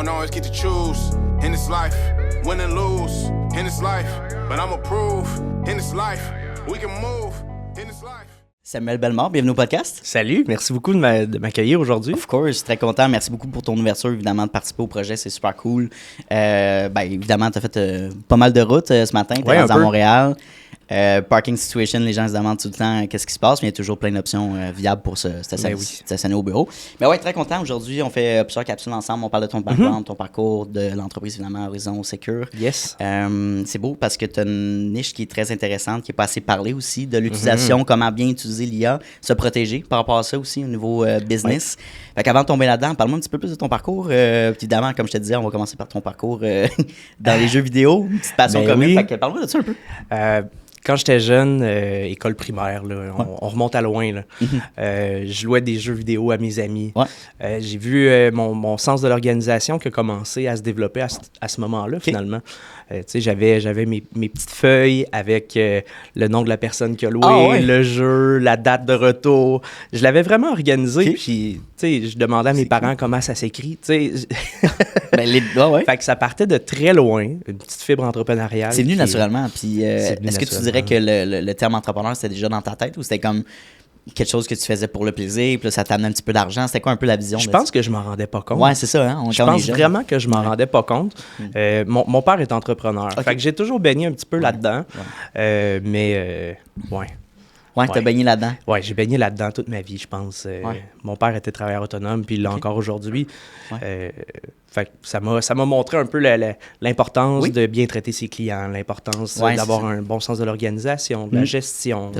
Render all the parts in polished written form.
don't always get to choose in this life, win and lose in this life, but I'ma prove in this life, we can move in this life. Samuel Bellemare, bienvenue au podcast. Salut, merci beaucoup de m'accueillir aujourd'hui. Of course, très content. Merci beaucoup pour ton ouverture, évidemment, de participer au projet. C'est super cool. Évidemment, tu as fait pas mal de routes ce matin. Tu es à Montréal. Parking situation, les gens se demandent tout le temps qu'est-ce qui se passe, mais il y a toujours plein d'options viables pour se stationner au bureau. Mais ouais, très content. Aujourd'hui, on fait plusieurs capsules ensemble. On parle de ton background, ton parcours, de l'entreprise, évidemment, Horizon Secure. Yes. C'est beau parce que tu as une niche qui est très intéressante, qui n'est pas assez parlée aussi, de l'utilisation, comment bien utiliser l'IA, se protéger par rapport à ça aussi au niveau business. Ouais. Fait qu'avant de tomber là-dedans, parle-moi un petit peu plus de ton parcours. Évidemment, comme je te disais, on va commencer par ton parcours dans les jeux vidéo, une petite passion commune. Oui. Fait que parle-moi de ça un peu. Quand j'étais jeune, école primaire, là, on remonte à loin. Là. Je jouais des jeux vidéo à mes amis. Ouais. J'ai vu mon sens de l'organisation qui a commencé à se développer à ce moment-là, finalement. J'avais mes petites feuilles avec le nom de la personne qui a loué, le jeu, la date de retour. Je l'avais vraiment organisé. Puis, je demandais à mes parents comment ça s'écrit. Fait que ça partait de très loin, une petite fibre entrepreneuriale. C'est venu naturellement. Puis, est-ce que tu dirais que le terme entrepreneur, c'était déjà dans ta tête ou c'était comme quelque chose que tu faisais pour le plaisir, puis là, ça t'amenait un petit peu d'argent? C'était quoi un peu la vision? Je pense que je m'en rendais pas compte. Ouais, c'est ça. Hein? Je pense vraiment que je m'en rendais pas compte. Mon père est entrepreneur. Okay. Fait que j'ai toujours baigné un petit peu là-dedans. Ouais. Ouais, t'as baigné là-dedans? Ouais, j'ai baigné là-dedans toute ma vie, je pense. Mon père était travailleur autonome, puis il l'a encore aujourd'hui. Fait que ça m'a montré un peu l'importance de bien traiter ses clients, l'importance d'avoir un bon sens de l'organisation, de la gestion.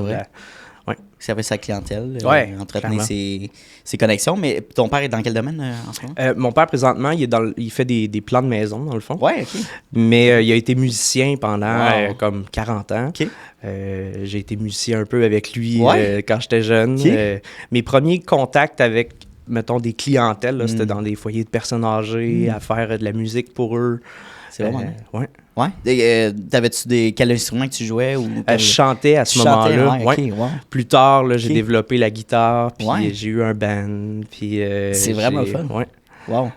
Servir sa clientèle, entretenir ses connexions. Mais ton père est dans quel domaine en ce moment? Mon père, présentement, il fait des plans de maison, dans le fond. Ouais, OK. Mais il a été musicien pendant comme 40 ans. Okay. J'ai été musicien un peu avec lui quand j'étais jeune. Okay. Mes premiers contacts avec, mettons, des clientèles, là, c'était dans des foyers de personnes âgées, à faire de la musique pour eux. C'est vraiment Ouais. T'avais-tu quel instrument que tu jouais? Je chantais à ce moment-là. Plus tard, là, j'ai développé la guitare, puis j'ai eu un band. Puis, c'est vraiment fun. Wow.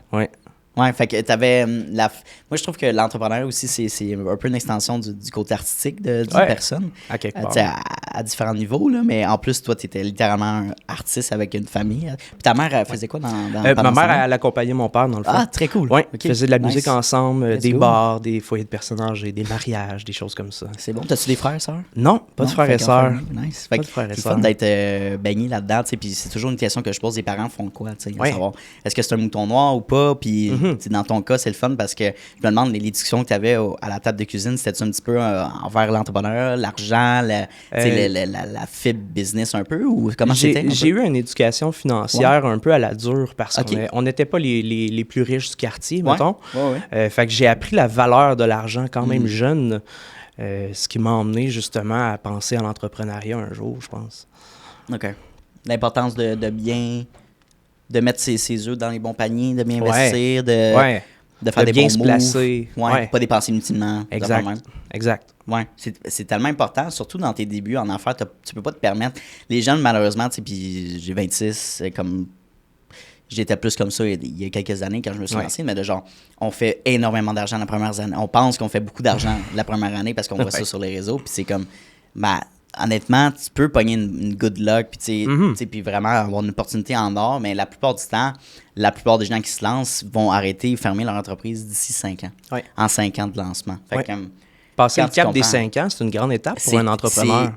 Ouais, fait que t'avais moi, je trouve que l'entrepreneur aussi, c'est un peu une extension du côté artistique d'une personne. À quelque part. À différents niveaux, là, mais en plus, toi, t'étais littéralement un artiste avec une famille. Puis ta mère, elle faisait quoi dans ma mère, elle accompagnait mon père, dans le fond. Ah, très cool. Oui, okay. Faisait de la musique ensemble, des bars, des foyers de personnes âgées, des mariages, des choses comme ça. C'est bon. T'as-tu des frères et sœurs? Non, pas de frères et sœurs. Nice. Fait que c'est fun d'être baigné là-dedans, tu sais, puis c'est toujours une question que je pose, les parents font quoi, tu sais, savoir est-ce que c'est un mouton noir ou pas, puis dans ton cas, c'est le fun parce que je me demande, les discussions que tu avais à la table de cuisine, c'était-tu un petit peu envers l'entrepreneur, l'argent, la fibre business un peu, ou comment c'était? J'ai eu une éducation financière un peu à la dure parce qu'on n'était pas les plus riches du quartier, mettons. Fait que j'ai appris la valeur de l'argent quand même jeune, ce qui m'a emmené justement à penser à l'entrepreneuriat un jour, je pense. OK. L'importance de bien... de mettre ses œufs dans les bons paniers, de bien investir, de faire des bons moves. Placer. Pas dépenser inutilement. Exact. Ouais, c'est tellement important, surtout dans tes débuts en affaires, tu peux pas te permettre. Les jeunes, malheureusement, tu sais, puis j'ai 26, comme j'étais plus comme ça il y a quelques années quand je me suis lancé, mais de genre, on fait énormément d'argent la première année. On pense qu'on fait beaucoup d'argent la première année parce qu'on voit ça sur les réseaux, puis c'est comme, honnêtement, tu peux pogner une good luck puis vraiment avoir une opportunité en or, mais la plupart du temps, la plupart des gens qui se lancent vont arrêter ou fermer leur entreprise d'ici 5 ans. En 5 ans de lancement. Fait que, passer le cap des 5 ans, c'est une grande étape pour un entrepreneur.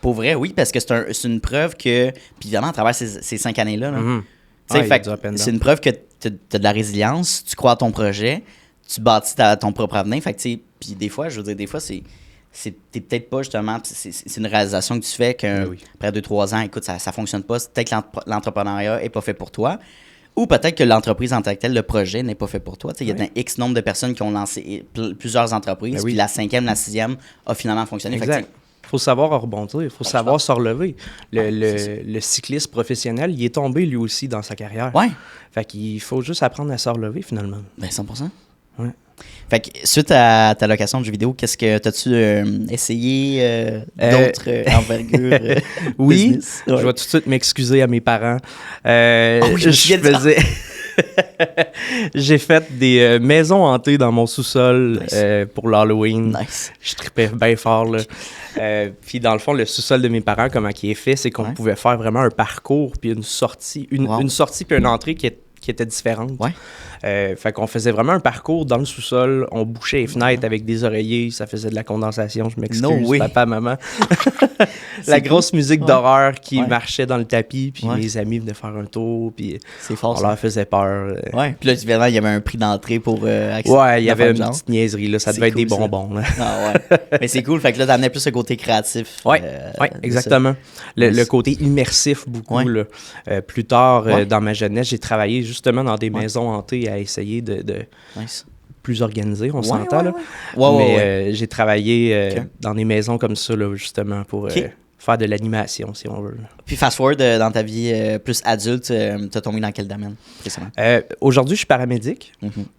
Pour vrai, oui, parce que c'est une preuve que, puis évidemment, à travers ces 5 années-là, c'est une preuve que tu as de la résilience, tu crois à ton projet, tu bâtis ton propre avenir. Fait que, puis des fois, je veux dire, des fois, t'es peut-être pas justement, c'est une réalisation que tu fais qu'après 2-3 ans, écoute, ça fonctionne pas. Peut-être que l'entrepreneuriat est pas fait pour toi. Ou peut-être que l'entreprise en tant que telle, le projet n'est pas fait pour toi. Il y a un X nombre de personnes qui ont lancé plusieurs entreprises, puis la 5e, la 6e a finalement fonctionné. Exact. Il faut savoir rebondir, il faut savoir se relever. Le cycliste professionnel, il est tombé lui aussi dans sa carrière. Fait qu'il faut juste apprendre à se relever finalement. 100%. Ouais. Fait que suite à ta location de jeux vidéo, qu'est-ce que t'as-tu essayé d'autres envergures? Oui, je vais tout de suite m'excuser à mes parents. Je faisais J'ai fait des maisons hantées dans mon sous-sol pour l'Halloween. Nice. Je tripais bien fort, là. Puis dans le fond, le sous-sol de mes parents, comment il est fait, c'est qu'on pouvait faire vraiment un parcours puis une sortie, une sortie puis une entrée qui était différente. Ouais. Fait qu'on faisait vraiment un parcours dans le sous-sol. On bouchait les fenêtres avec des oreillers. Ça faisait de la condensation. Je m'excuse, papa, maman. La grosse musique d'horreur qui marchait dans le tapis. Puis mes amis venaient faire un tour. Puis c'est fort, on leur faisait peur. Ouais. Puis là, évidemment, il y avait un prix d'entrée pour accéder. Ouais, il y avait une petite niaiserie. Là. Ça devait être des bonbons. Là. Ah ouais. Mais c'est cool. Fait que là, t'amenais plus le côté créatif. Ouais, exactement. Le côté immersif beaucoup. Là. Plus tard, dans ma jeunesse, j'ai travaillé justement dans des maisons hantées à essayer de plus organiser, on s'entend. Là. Mais j'ai travaillé dans des maisons comme ça, là, justement, pour faire de l'animation, si on veut. Puis fast-forward, dans ta vie plus adulte, t'as tombé dans quel domaine, précisément? Aujourd'hui, je suis paramédic.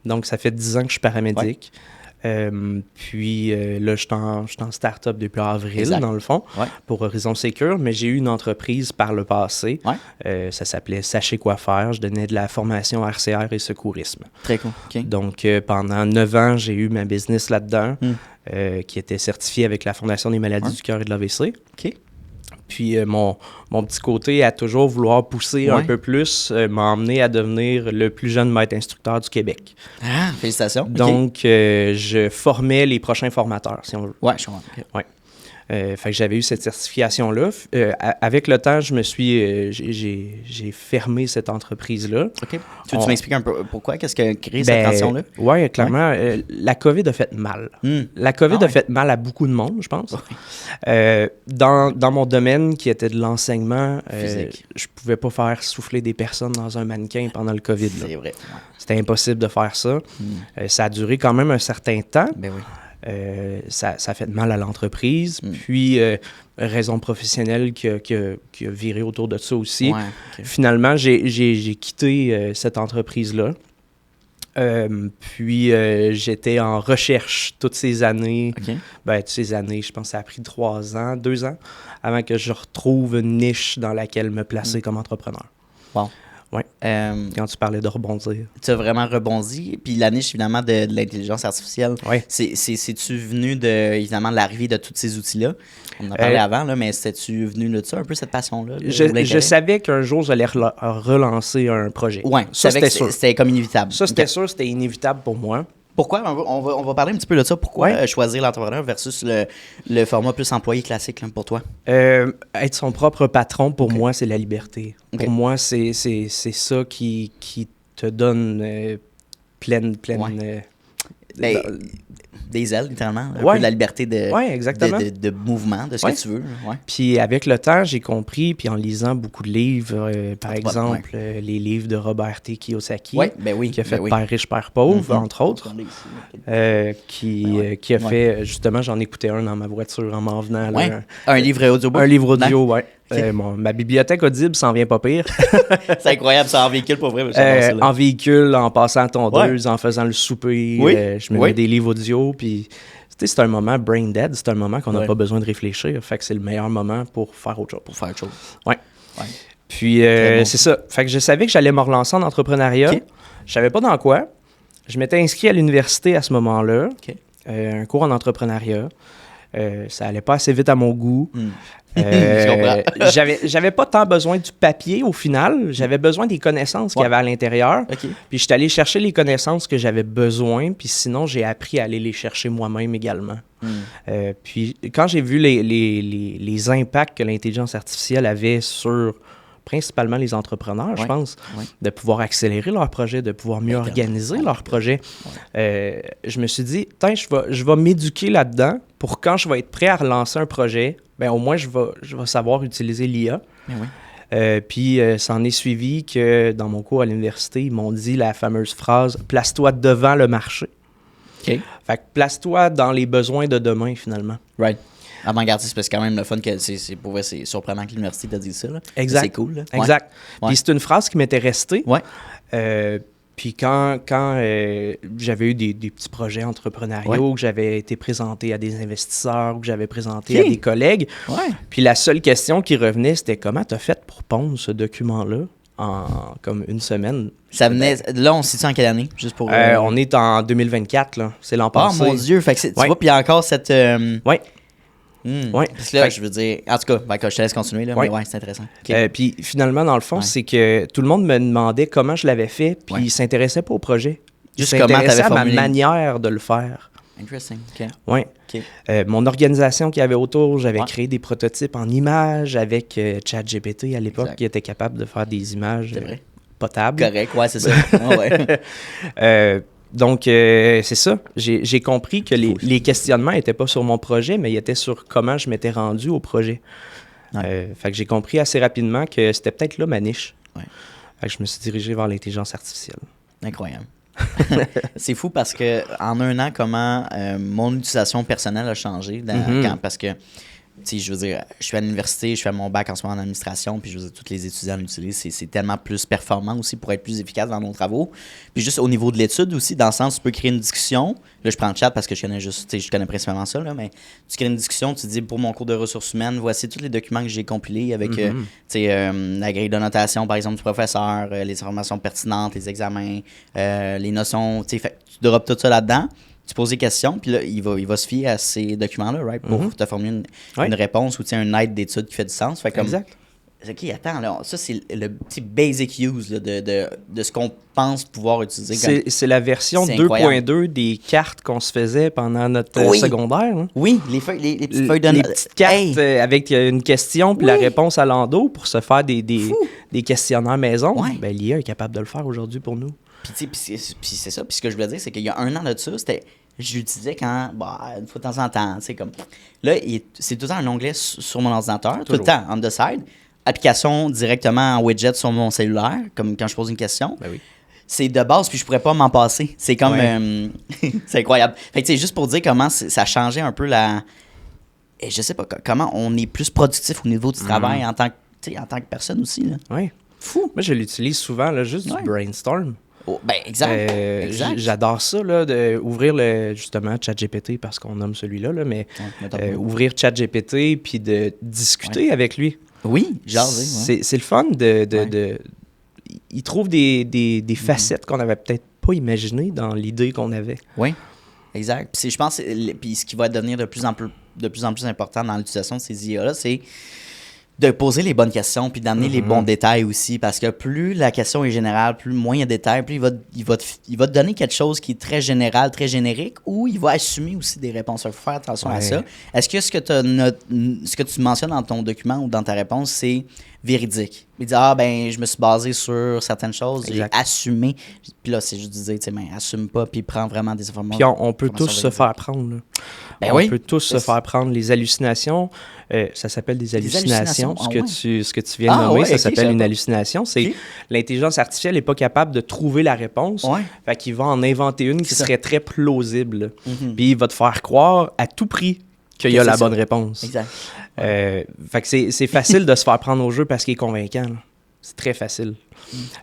Donc, ça fait 10 ans que je suis paramédic. Puis là, je suis en start-up depuis avril, dans le fond, pour Horizon Sécure, mais j'ai eu une entreprise par le passé. Ça s'appelait Sachez quoi faire. Je donnais de la formation RCR et secourisme. Très cool. Okay. Donc, pendant 9 ans, j'ai eu ma business là-dedans, qui était certifiée avec la Fondation des maladies du cœur et de l'AVC. OK. Puis mon petit côté à toujours vouloir pousser un peu plus m'a emmené à devenir le plus jeune maître instructeur du Québec. Ah, félicitations. Donc, je formais les prochains formateurs, si on veut. Ouais, je comprends. Okay. Ouais. Fait que j'avais eu cette certification-là. Avec le temps, j'ai fermé cette entreprise-là. OK. Tu m'expliques un peu pourquoi? Qu'est-ce qui a créé cette transition-là? Oui, clairement. La COVID a fait mal. La COVID a fait mal à beaucoup de monde, je pense. Dans mon domaine, qui était de l'enseignement, je pouvais pas faire souffler des personnes dans un mannequin pendant le COVID. Là. C'est vrai. C'était impossible de faire ça. Ça a duré quand même un certain temps. Ben oui. Ça a fait mal à l'entreprise. Puis, raison professionnelle qui a viré autour de ça aussi. Ouais, okay. Finalement, j'ai quitté cette entreprise-là. Puis, j'étais en recherche toutes ces années. Okay. Toutes ces années, je pense que ça a pris 2 ans, avant que je retrouve une niche dans laquelle me placer comme entrepreneur. Bon. Oui. Quand tu parlais de rebondir. Tu as vraiment rebondi. Puis la niche, évidemment, de l'intelligence artificielle, c'est-tu venu, évidemment, de l'arrivée de tous ces outils-là? On en a parlé avant, là, mais c'est-tu venu de ça, un peu, cette passion-là? Je savais qu'un jour, j'allais relancer un projet. Oui, ça, c'était sûr. C'était comme inévitable. Ça, c'était sûr, c'était inévitable pour moi. Pourquoi? On va parler un petit peu de ça. Pourquoi choisir l'entrepreneur versus le format plus employé classique là, pour toi? Être son propre patron, pour moi, c'est la liberté. Pour moi, c'est ça qui te donne pleine des ailes, littéralement. Un peu de la liberté de mouvement, de ce que tu veux. Ouais. Puis avec le temps, j'ai compris, puis en lisant beaucoup de livres, par exemple, les livres de Robert T. Kiyosaki, qui a fait Père riche, Père pauvre, entre autres, qui a fait, justement, j'en écoutais un dans ma voiture en m'en venant. Là, un livre audio. Un livre audio, oui. Ma bibliothèque Audible s'en vient pas pire. C'est incroyable, ça en véhicule pour vrai. En véhicule, en passant à tondeuse, en faisant le souper, je me mets des livres audio. Puis, c'est un moment brain dead, c'est un moment qu'on n'a pas besoin de réfléchir. Fait que c'est le meilleur moment pour faire autre chose. Ouais. Puis, c'est ça. Fait que je savais que j'allais me relancer en entrepreneuriat. Je savais pas dans quoi. Je m'étais inscrit à l'université à ce moment-là. Un cours en entrepreneuriat. Ça allait pas assez vite à mon goût. J'avais pas tant besoin du papier au final. J'avais besoin des connaissances qu'il y avait à l'intérieur. Puis je suis allé chercher les connaissances que j'avais besoin. Puis sinon, j'ai appris à aller les chercher moi-même également. Puis quand j'ai vu les impacts que l'intelligence artificielle avait sur principalement les entrepreneurs, je pense, de pouvoir accélérer leurs projets, de pouvoir mieux organiser leurs projets. Je me suis dit, je vais m'éduquer là-dedans pour quand je vais être prêt à relancer un projet, au moins je vais savoir utiliser l'IA. Puis ça en est suivi que dans mon cours à l'université, ils m'ont dit la fameuse phrase « place-toi devant le marché ». Fait que place-toi dans les besoins de demain, finalement. Right. Avant-gardiste, parce que c'est quand même le fun que c'est surprenant que l'université t'a dit ça. Là. Exact. C'est cool. Là. Exact. Puis c'est une phrase qui m'était restée. Puis quand j'avais eu des petits projets entrepreneuriaux, que j'avais été présenté à des investisseurs, que j'avais présenté à des collègues, puis la seule question qui revenait, c'était comment tu as fait pour pondre ce document-là? comme une semaine. Ça venait... Là, on se situe en quelle année? Juste pour... On est en 2024, là. C'est l'an passé. Oh mon Dieu! Fait que tu vois, puis il y a encore cette... Oui. Ouais. Parce que là, je veux dire... En tout cas, je te laisse continuer, là, mais ouais, c'est intéressant. Okay. Puis finalement, dans le fond, c'est que tout le monde me demandait comment je l'avais fait, puis ils s'intéressaient pas au projet. Juste comment tu avais formulé. À ma manière de le faire. Interesting. OK. Oui. Okay. Mon organisation qu'il y avait autour, j'avais créé des prototypes en images avec ChatGPT à l'époque, qui était capable de faire des images potables. Correct, ouais, c'est ça. Donc, c'est ça. J'ai compris que les questionnements n'étaient pas sur mon projet, mais ils étaient sur comment je m'étais rendu au projet. Fait que j'ai compris assez rapidement que c'était peut-être là ma niche. Fait que je me suis dirigé vers l'intelligence artificielle. Incroyable. C'est fou parce que en un an, comment mon utilisation personnelle a changé. Parce que, tu sais, je veux dire, je suis à l'université, je fais mon bac en ce moment en administration, puis je veux dire, tous les étudiants l'utilisent. C'est tellement plus performant aussi pour être plus efficace dans nos travaux. Puis juste au niveau de l'étude aussi, dans le sens, tu peux créer une discussion. Là, je prends le chat parce que je connais principalement ça, là, mais tu crées une discussion, tu dis, pour mon cours de ressources humaines, voici tous les documents que j'ai compilés avec la grille de notation, par exemple, du professeur, les informations pertinentes, les examens, les notions, tu drops tout ça là-dedans. Tu poses des questions, puis là, il va se fier à ces documents-là, right, pour te formuler une réponse ou une aide d'étude qui fait du sens. Fait comme, exact. OK, attends, là, ça, c'est le petit basic use là, de ce qu'on pense pouvoir utiliser. C'est la version 2.2 des cartes qu'on se faisait pendant notre secondaire. Hein? Oui, les petites feuilles de notes. Les petites cartes avec une question puis la réponse à l'endos pour se faire des questionnaires maison. Ben, l'IA est capable de le faire aujourd'hui pour nous. Puis c'est ça. Puis ce que je voulais dire, c'est qu'il y a un an de ça, je l'utilisais quand, une fois de temps en temps, tu sais, comme... Là, c'est tout le temps un onglet sur mon ordinateur, tout le temps, on the side. Application directement en widget sur mon cellulaire, comme quand je pose une question. Ben oui. C'est de base, puis je pourrais pas m'en passer. C'est comme... c'est incroyable. Fait que, tu sais, juste pour dire comment ça a changé un peu Et je sais pas, comment on est plus productif au niveau du travail en tant que personne aussi, là. Oui. Fou. Moi, je l'utilise souvent, là, juste du brainstorm. Oh, ben, exact. J'adore ça, là, d'ouvrir justement ChatGPT, parce qu'on nomme celui-là, là, mais ouvrir ChatGPT puis de discuter avec lui. Oui, jaser. C'est le fun il trouve des facettes qu'on n'avait peut-être pas imaginées dans l'idée qu'on avait. Oui, exact. Puis je pense puis ce qui va devenir de plus en plus important dans l'utilisation de ces IA-là, c'est de poser les bonnes questions puis d'amener les bons détails aussi, parce que plus la question est générale, plus moins il y a de détails, plus il va te donner quelque chose qui est très général, très générique, ou il va assumer aussi des réponses. Il faut faire attention à ça. Est-ce que ce que tu mentionnes dans ton document ou dans ta réponse, c'est véridique? Il dit, je me suis basé sur certaines choses, j'ai assumé. Puis là, c'est juste de dire, assume pas, puis prends vraiment des informations. Puis on peut tous se faire prendre, là. On peut tous se faire prendre. Les hallucinations, ça s'appelle des hallucinations. Ce que tu viens de nommer, ça s'appelle une hallucination. C'est l'intelligence artificielle n'est pas capable de trouver la réponse. Fait qu'il va en inventer une qui serait très plausible. Puis il va te faire croire à tout prix qu'il y a la bonne réponse. Exact. Fait que c'est facile de se faire prendre au jeu parce qu'il est convaincant, là. C'est très facile.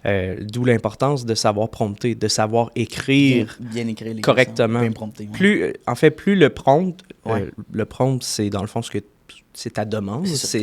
D'où l'importance de savoir prompter, de savoir écrire bien écrire les correctement. Bien prompter, plus le prompt, le prompt, c'est dans le fond c'est ta demande, c'est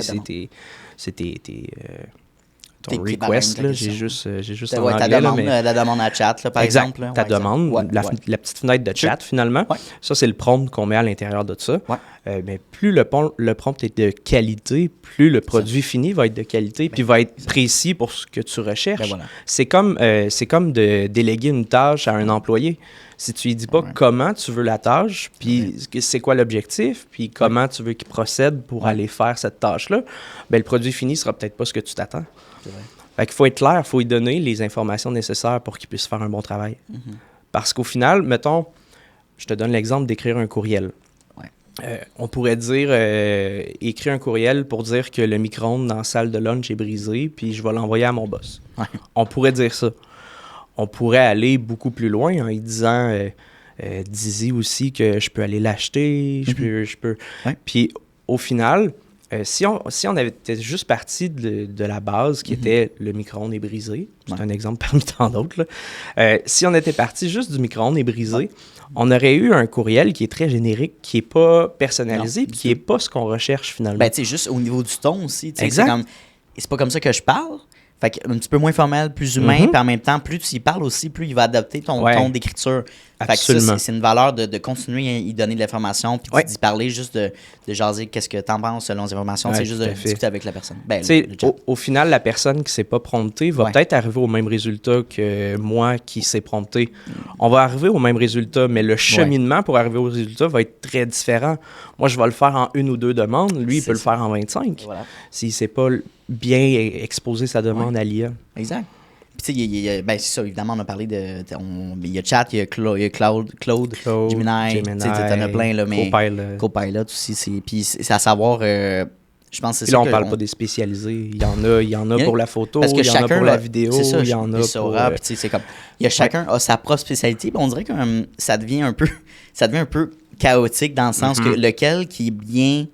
ton request, là, j'ai juste en anglais. La demande à chat, là, par exemple. Là. Ta demande, la petite fenêtre de chat, finalement. Ça, c'est le prompt qu'on met à l'intérieur de ça. Mais plus le prompt est de qualité, plus le produit fini va être de qualité, puis va être précis pour ce que tu recherches. C'est comme de déléguer une tâche à un employé. Si tu lui dis pas comment tu veux la tâche, puis c'est quoi l'objectif, puis comment tu veux qu'il procède pour aller faire cette tâche-là, le produit fini sera peut-être pas ce que tu t'attends. Fait qu'il faut être clair, il faut lui donner les informations nécessaires pour qu'il puisse faire un bon travail. Parce qu'au final, mettons, je te donne l'exemple d'écrire un courriel. On pourrait dire, écrire un courriel pour dire que le micro-ondes dans la salle de lunch est brisé, puis je vais l'envoyer à mon boss. On pourrait dire ça. On pourrait aller beaucoup plus loin en lui disant, dis-y aussi que je peux aller l'acheter, je peux. Puis au final, si on avait juste parti de la base qui était le micro-ondes est brisé, c'est un exemple parmi tant d'autres, si on était parti juste du micro-ondes est brisé, on aurait eu un courriel qui est très générique, qui n'est pas personnalisé, puis qui n'est pas ce qu'on recherche finalement. Tu sais, juste au niveau du ton aussi. Exact. C'est pas comme ça que je parle. Fait que un petit peu moins formel, plus humain, puis en même temps, plus tu y parles aussi, plus il va adopter ton ton d'écriture. Fait que ça, c'est une valeur de continuer à y donner de l'information, puis d'y parler, juste de jaser qu'est-ce que t'en penses selon les informations, c'est juste de discuter avec la personne. Ben, au final, la personne qui s'est pas promptée va peut-être arriver au même résultat que moi qui s'est prompté. On va arriver au même résultat, mais le cheminement pour arriver au résultat va être très différent. Moi, je vais le faire en 1 ou 2 demandes, lui, il peut le faire en 25. Voilà. S'il sait pas bien exposer sa demande à l'IA. Exact. Puis, tu sais, c'est ça, évidemment, on a parlé de. Il y a Chat, il y a Claude, Gemini, tu sais, t'en as plein, là, mais. Copilot aussi. Puis, c'est à savoir. Je pense que c'est ça. Là, on parle pas des spécialisés. Il y en a pour la photo, il y en a pour la vidéo, il y en a pour. Puis, tu sais, c'est comme. Il y a chacun a sa propre spécialité. Puis, on dirait que ça devient un peu chaotique dans le sens que lequel qui est bien.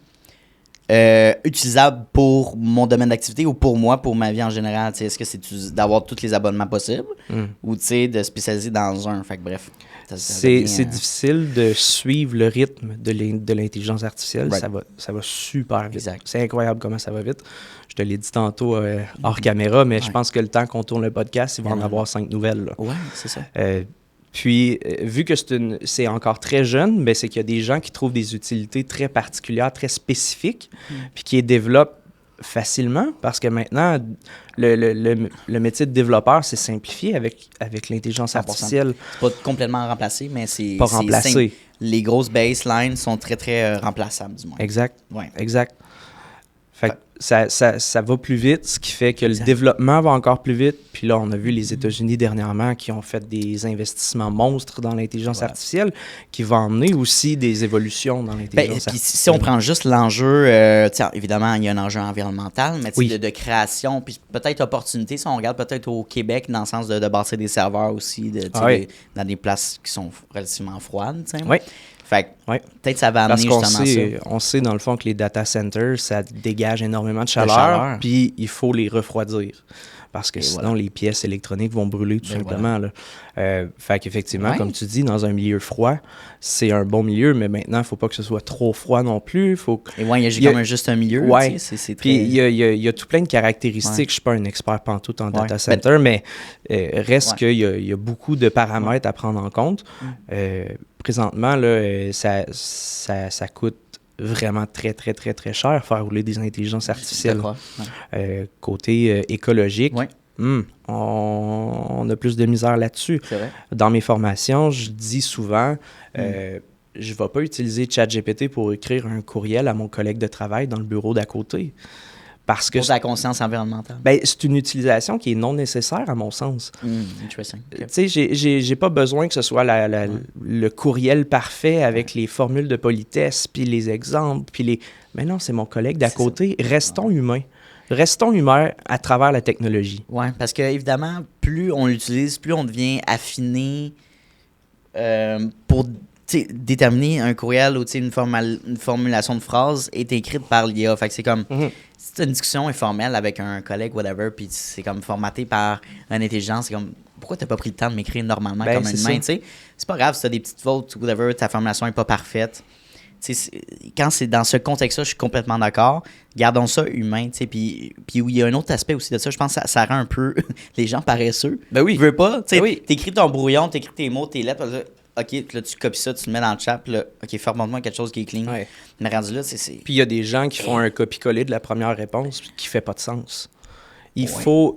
Utilisable pour mon domaine d'activité ou pour moi, pour ma vie en général. Est-ce que c'est d'avoir tous les abonnements possibles ou de spécialiser dans un? Fait que bref. C'est difficile de suivre le rythme de l'intelligence artificielle. Right. Ça va super vite. Exact. C'est incroyable comment ça va vite. Je te l'ai dit tantôt hors caméra, mais je pense que le temps qu'on tourne le podcast, il va en avoir 5 nouvelles. Oui, c'est ça. Puis, vu que c'est encore très jeune, ben, c'est qu'il y a des gens qui trouvent des utilités très particulières, très spécifiques, puis qui les développent facilement, parce que maintenant, le métier de développeur s'est simplifié avec l'intelligence artificielle. C'est pas complètement remplacé, mais c'est... Pas remplacé. Les grosses baselines sont très, très remplaçables, du moins. Exact, exact. Fait que ça va plus vite, ce qui fait que le développement va encore plus vite. Puis là, on a vu les États-Unis dernièrement qui ont fait des investissements monstres dans l'intelligence artificielle, qui vont emmener aussi des évolutions dans l'intelligence artificielle. Si on prend juste l'enjeu, évidemment, il y a un enjeu environnemental, mais de création, puis peut-être opportunité, si on regarde peut-être au Québec, dans le sens de bâtir des serveurs aussi, dans des places qui sont relativement froides. Oui. Fait que peut-être ça va amener justement ça. On sait dans le fond que les data centers, ça dégage énormément de chaleur. Puis il faut les refroidir. Parce que sinon, les pièces électroniques vont brûler tout simplement. Là. Fait qu'effectivement, comme tu dis, dans un milieu froid, c'est un bon milieu, mais maintenant, il ne faut pas que ce soit trop froid non plus. Il y a comme juste un milieu. Puis il y a tout plein de caractéristiques. Je ne suis pas un expert pantoute en data center, mais reste qu'il y a beaucoup de paramètres à prendre en compte. Présentement, là, ça coûte vraiment très, très, très, très cher faire rouler des intelligences artificielles. Côté écologique, on a plus de misère là-dessus. Dans mes formations, je dis souvent, je ne vais pas utiliser ChatGPT pour écrire un courriel à mon collègue de travail dans le bureau d'à côté. Parce que pour la conscience environnementale. Ben, c'est une utilisation qui est non nécessaire, à mon sens. Interesting. Tu sais, j'ai pas besoin que ce soit le courriel parfait avec les formules de politesse, puis les exemples, puis les... Mais non, c'est mon collègue d'à côté. Restons humains. Restons humains à travers la technologie. Oui, parce que évidemment, plus on l'utilise, plus on devient affiné pour... déterminer un courriel ou une formulation de phrase est écrite par l'IA. Fait que c'est comme... Si une discussion informelle avec un collègue, whatever, puis c'est comme formaté par une intelligence, c'est comme... Pourquoi t'as pas pris le temps de m'écrire normalement comme un humain, tu sais? C'est pas grave si t'as des petites fautes, whatever, ta formulation est pas parfaite. Quand c'est dans ce contexte-là, je suis complètement d'accord. Gardons ça humain, tu sais. Puis il y a un autre aspect aussi de ça, je pense que ça rend un peu les gens paresseux. Ben oui. Tu veux pas, tu sais, t'écris ton brouillon, t'écris tes mots, tes lettres, OK, là, tu copies ça, tu le mets dans le chat, puis là, OK, forme-moi quelque chose qui est clean. Mais rendu là, c'est... Puis il y a des gens qui font un copier-coller de la première réponse qui fait pas de sens. Il faut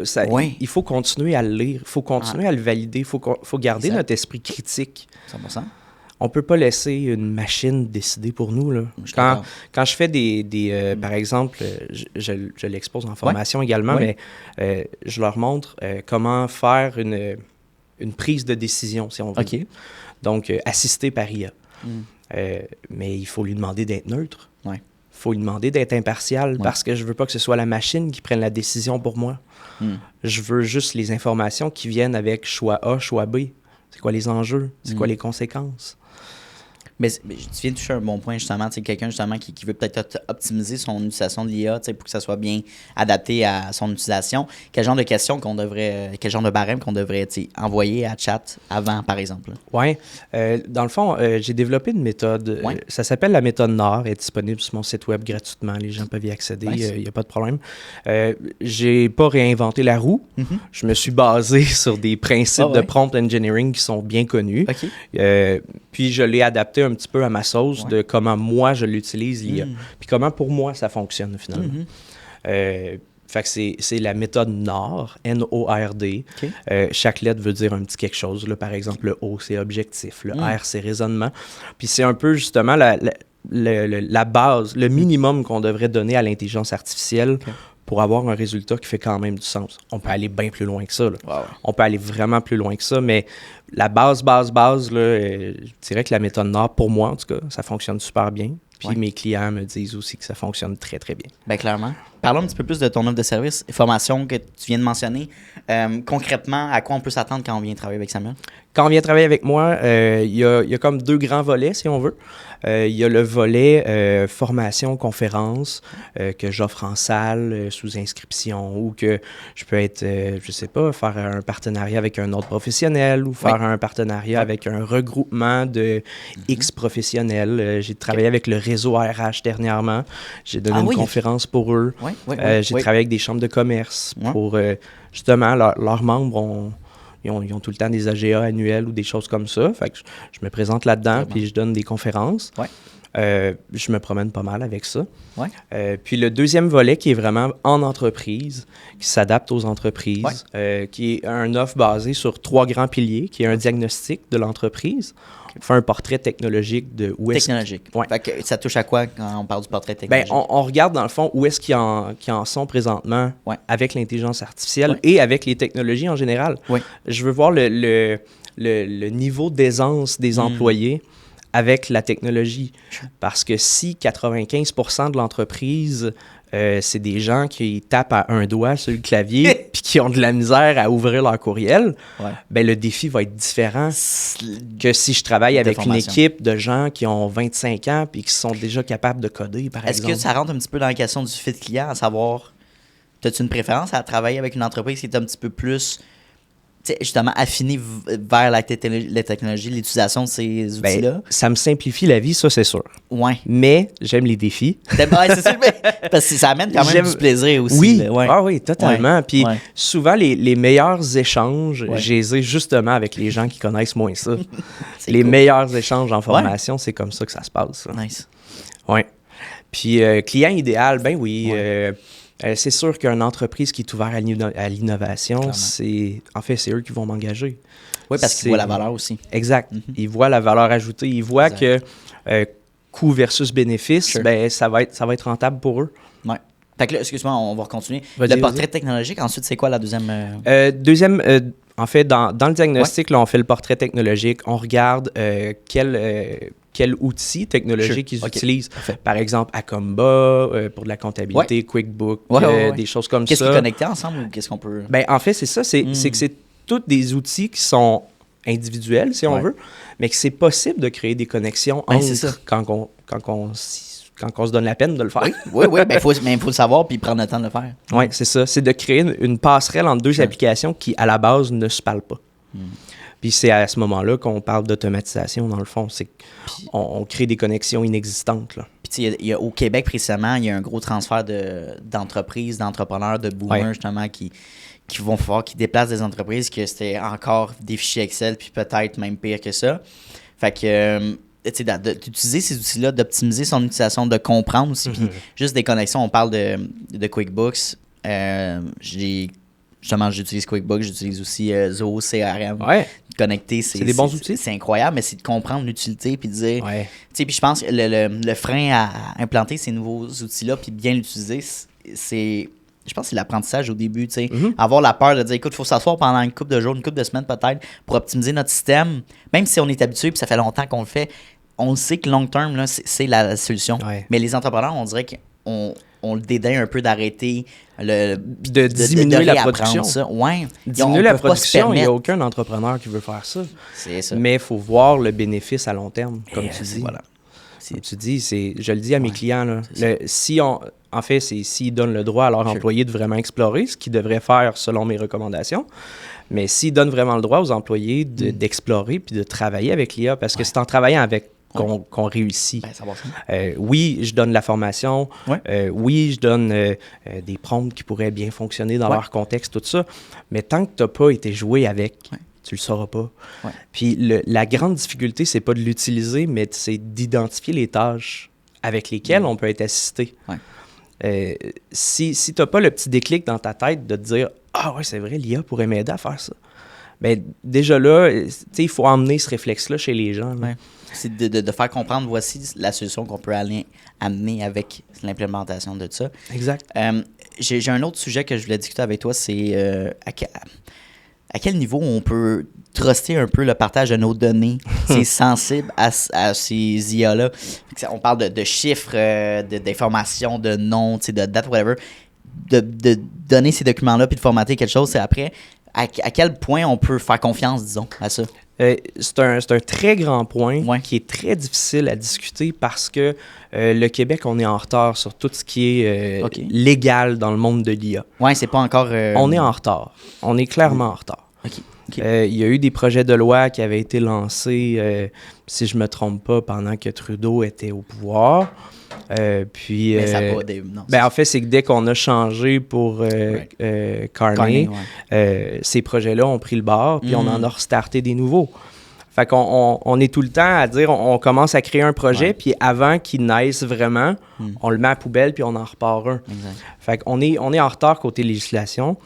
continuer à le lire, il faut continuer à le valider, il faut garder notre esprit critique. 100%. On peut pas laisser une machine décider pour nous, là. Quand je fais par exemple, je l'expose en formation également, mais je leur montre comment faire une prise de décision, si on veut. OK. Donc, assisté par IA. Mais il faut lui demander d'être neutre. Il faut lui demander d'être impartial parce que je veux pas que ce soit la machine qui prenne la décision pour moi. Je veux juste les informations qui viennent avec choix A, choix B. C'est quoi les enjeux? C'est quoi les conséquences? Mais tu viens de toucher un bon point, justement. Quelqu'un, justement, qui veut peut-être optimiser son utilisation de l'IA pour que ça soit bien adapté à son utilisation. Quel genre de questions quel genre de barème qu'on devrait envoyer à chat avant, par exemple? Oui. Dans le fond, j'ai développé une méthode. Ça s'appelle la méthode NAR. Elle est disponible sur mon site web gratuitement. Les gens peuvent y accéder. Il n'y a pas de problème. J'ai pas réinventé la roue. Je me suis basé sur des principes de prompt engineering qui sont bien connus. Puis je l'ai adapté un petit peu à ma sauce de comment moi je l'utilise l'IA. Puis comment pour moi ça fonctionne finalement. Fait que c'est la méthode NORD, N-O-R-D. Chaque lettre veut dire un petit quelque chose. Là, par exemple, le O, c'est objectif. Le R, c'est raisonnement. Puis c'est un peu justement la base, le minimum qu'on devrait donner à l'intelligence artificielle pour avoir un résultat qui fait quand même du sens. On peut aller bien plus loin que ça. Là. Wow. On peut aller vraiment plus loin que ça, mais la base, là, je dirais que la méthode NORD, pour moi en tout cas, ça fonctionne super bien. Puis mes clients me disent aussi que ça fonctionne très, très bien. Bien, clairement. Parlons un petit peu plus de ton offre de service, formation que tu viens de mentionner. Concrètement, à quoi on peut s'attendre quand on vient travailler avec Samuel? Quand on vient travailler avec moi, il y a comme 2 grands volets, si on veut. Il y a le volet formation, conférence, que j'offre en salle, sous inscription, ou que je peux être, je sais pas, faire un partenariat avec un autre professionnel, ou faire un partenariat avec un regroupement de X professionnels. J'ai travaillé avec le réseau RH dernièrement. J'ai donné une conférence pour eux. J'ai travaillé avec des chambres de commerce pour, justement, leurs membres ils ont tout le temps des AGA annuels ou des choses comme ça. Fait que je me présente là-dedans, puis je donne des conférences. Je me promène pas mal avec ça. Puis le deuxième volet qui est vraiment en entreprise, qui s'adapte aux entreprises, qui est un offre basé sur 3 grands piliers, qui est un diagnostic de l'entreprise, fait un portrait technologique de où est-ce... Technologique. Fait que ça touche à quoi quand on parle du portrait technologique? Ben, on regarde dans le fond où est-ce qu'ils en sont présentement avec l'intelligence artificielle et avec les technologies en général. Je veux voir le niveau d'aisance des employés avec la technologie. Parce que si 95% de l'entreprise, c'est des gens qui tapent à un doigt sur le clavier puis qui ont de la misère à ouvrir leur courriel, ben le défi va être différent que si je travaille avec une équipe de gens qui ont 25 ans puis qui sont déjà capables de coder, par exemple. Est-ce que ça rentre un petit peu dans la question du fit client, à savoir, as-tu une préférence à travailler avec une entreprise qui est un petit peu plus... justement affiné vers la technologie, l'utilisation de ces outils-là? Ben, ça me simplifie la vie, ça, c'est sûr. Mais j'aime les défis. C'est sûr, parce que ça amène quand même du plaisir aussi. Oui, oui, totalement. Puis souvent, les meilleurs échanges, je les ai justement avec les gens qui connaissent moins ça. Les meilleurs échanges en formation, c'est comme ça que ça se passe. Ça. Nice. Oui. Puis client idéal, ben oui... c'est sûr qu'une entreprise qui est ouverte à l'innovation, c'est eux qui vont m'engager. Oui, parce qu'ils voient la valeur aussi. Exact. Ils voient la valeur ajoutée. Ils voient que coût versus bénéfice, ben, ça va être rentable pour eux. Oui. Fait que là, excuse-moi, on va continuer. Le portrait technologique, ensuite, c'est quoi la deuxième? En fait, dans le diagnostic, là, on fait le portrait technologique. On regarde quel outil technologique ils utilisent. Par exemple, Acomba, pour de la comptabilité, QuickBook, des choses comme ça. Qu'est-ce qui est connecté ensemble ou qu'est-ce qu'on peut... Ben, en fait, c'est ça. C'est que c'est tous des outils qui sont individuels, si on veut, mais que c'est possible de créer des connexions entre quand on se donne la peine de le faire. Oui, ben, il faut le savoir puis prendre le temps de le faire. Oui, c'est ça. C'est de créer une passerelle entre 2 applications qui, à la base, ne se parlent pas. Puis c'est à ce moment-là qu'on parle d'automatisation, dans le fond. C'est qu'on crée des connexions inexistantes. Là. Puis au Québec, précisément, il y a un gros transfert d'entreprises, d'entrepreneurs, de boomers, justement, qui déplacent des entreprises, que c'était encore des fichiers Excel, puis peut-être même pire que ça. Fait que... d'utiliser ces outils-là, d'optimiser son utilisation, de comprendre aussi, puis juste des connexions. On parle de QuickBooks. J'utilise QuickBooks, j'utilise aussi Zoho, CRM. Connecter, c'est des bons outils. C'est incroyable, mais c'est de comprendre l'utilité puis de dire... Puis je pense que le frein à implanter ces nouveaux outils-là puis bien l'utiliser, je pense que c'est l'apprentissage au début, tu sais. Avoir la peur de dire, écoute, il faut s'asseoir pendant une couple de jours, une couple de semaines peut-être, pour optimiser notre système. Même si on est habitué puis ça fait longtemps qu'on le fait, on sait que long term, là, c'est la solution. Mais les entrepreneurs, on dirait qu'on on le dédain un peu d'arrêter de diminuer la production. Ça. Ouais. Diminuer la production, il n'y a aucun entrepreneur qui veut faire ça. C'est ça. Mais il faut voir le bénéfice à long terme, comme tu dis. Voilà. Comme tu dis, je le dis à mes clients, là, en fait, c'est s'ils donnent le droit à leurs employés de vraiment explorer, ce qu'ils devraient faire selon mes recommandations, mais s'ils donnent vraiment le droit aux employés d'explorer puis de travailler avec l'IA, parce que c'est en travaillant avec qu'on réussit. Oui, je donne la formation. Oui, je donne des prompts qui pourraient bien fonctionner dans leur contexte, tout ça. Mais tant que tu n'as pas été joué avec, tu le sauras pas. Puis la grande difficulté, c'est pas de l'utiliser, mais c'est d'identifier les tâches avec lesquelles on peut être assisté. Si tu n'as pas le petit déclic dans ta tête de te dire « Ah ouais, c'est vrai, l'IA pourrait m'aider à faire ça », bien déjà là, il faut emmener ce réflexe-là chez les gens. C'est de faire comprendre, voici la solution qu'on peut amener avec l'implémentation de ça. Exact. J'ai un autre sujet que je voulais discuter avec toi, c'est à quel niveau on peut truster un peu le partage de nos données. C'est sensible à ces IA-là. On parle de chiffres, d'informations, de noms, de dates, whatever. De donner ces documents-là puis de formater quelque chose, c'est après... À quel point on peut faire confiance, disons, à ça? C'est un très grand point qui est très difficile à discuter parce que le Québec, on est en retard sur tout ce qui est légal dans le monde de l'IA. Oui, c'est pas encore... On est en retard. On est clairement en retard. Il y a eu des projets de loi qui avaient été lancés, si je ne me trompe pas, pendant que Trudeau était au pouvoir. Mais ça n'a pas non, en fait, c'est que dès qu'on a changé pour Carney, ces projets-là ont pris le bord, puis on en a restarté des nouveaux. Fait qu'on est tout le temps à dire, on commence à créer un projet, puis avant qu'il naisse vraiment, on le met à la poubelle, puis on en repart un. Exact. Fait qu'on est en retard côté législation,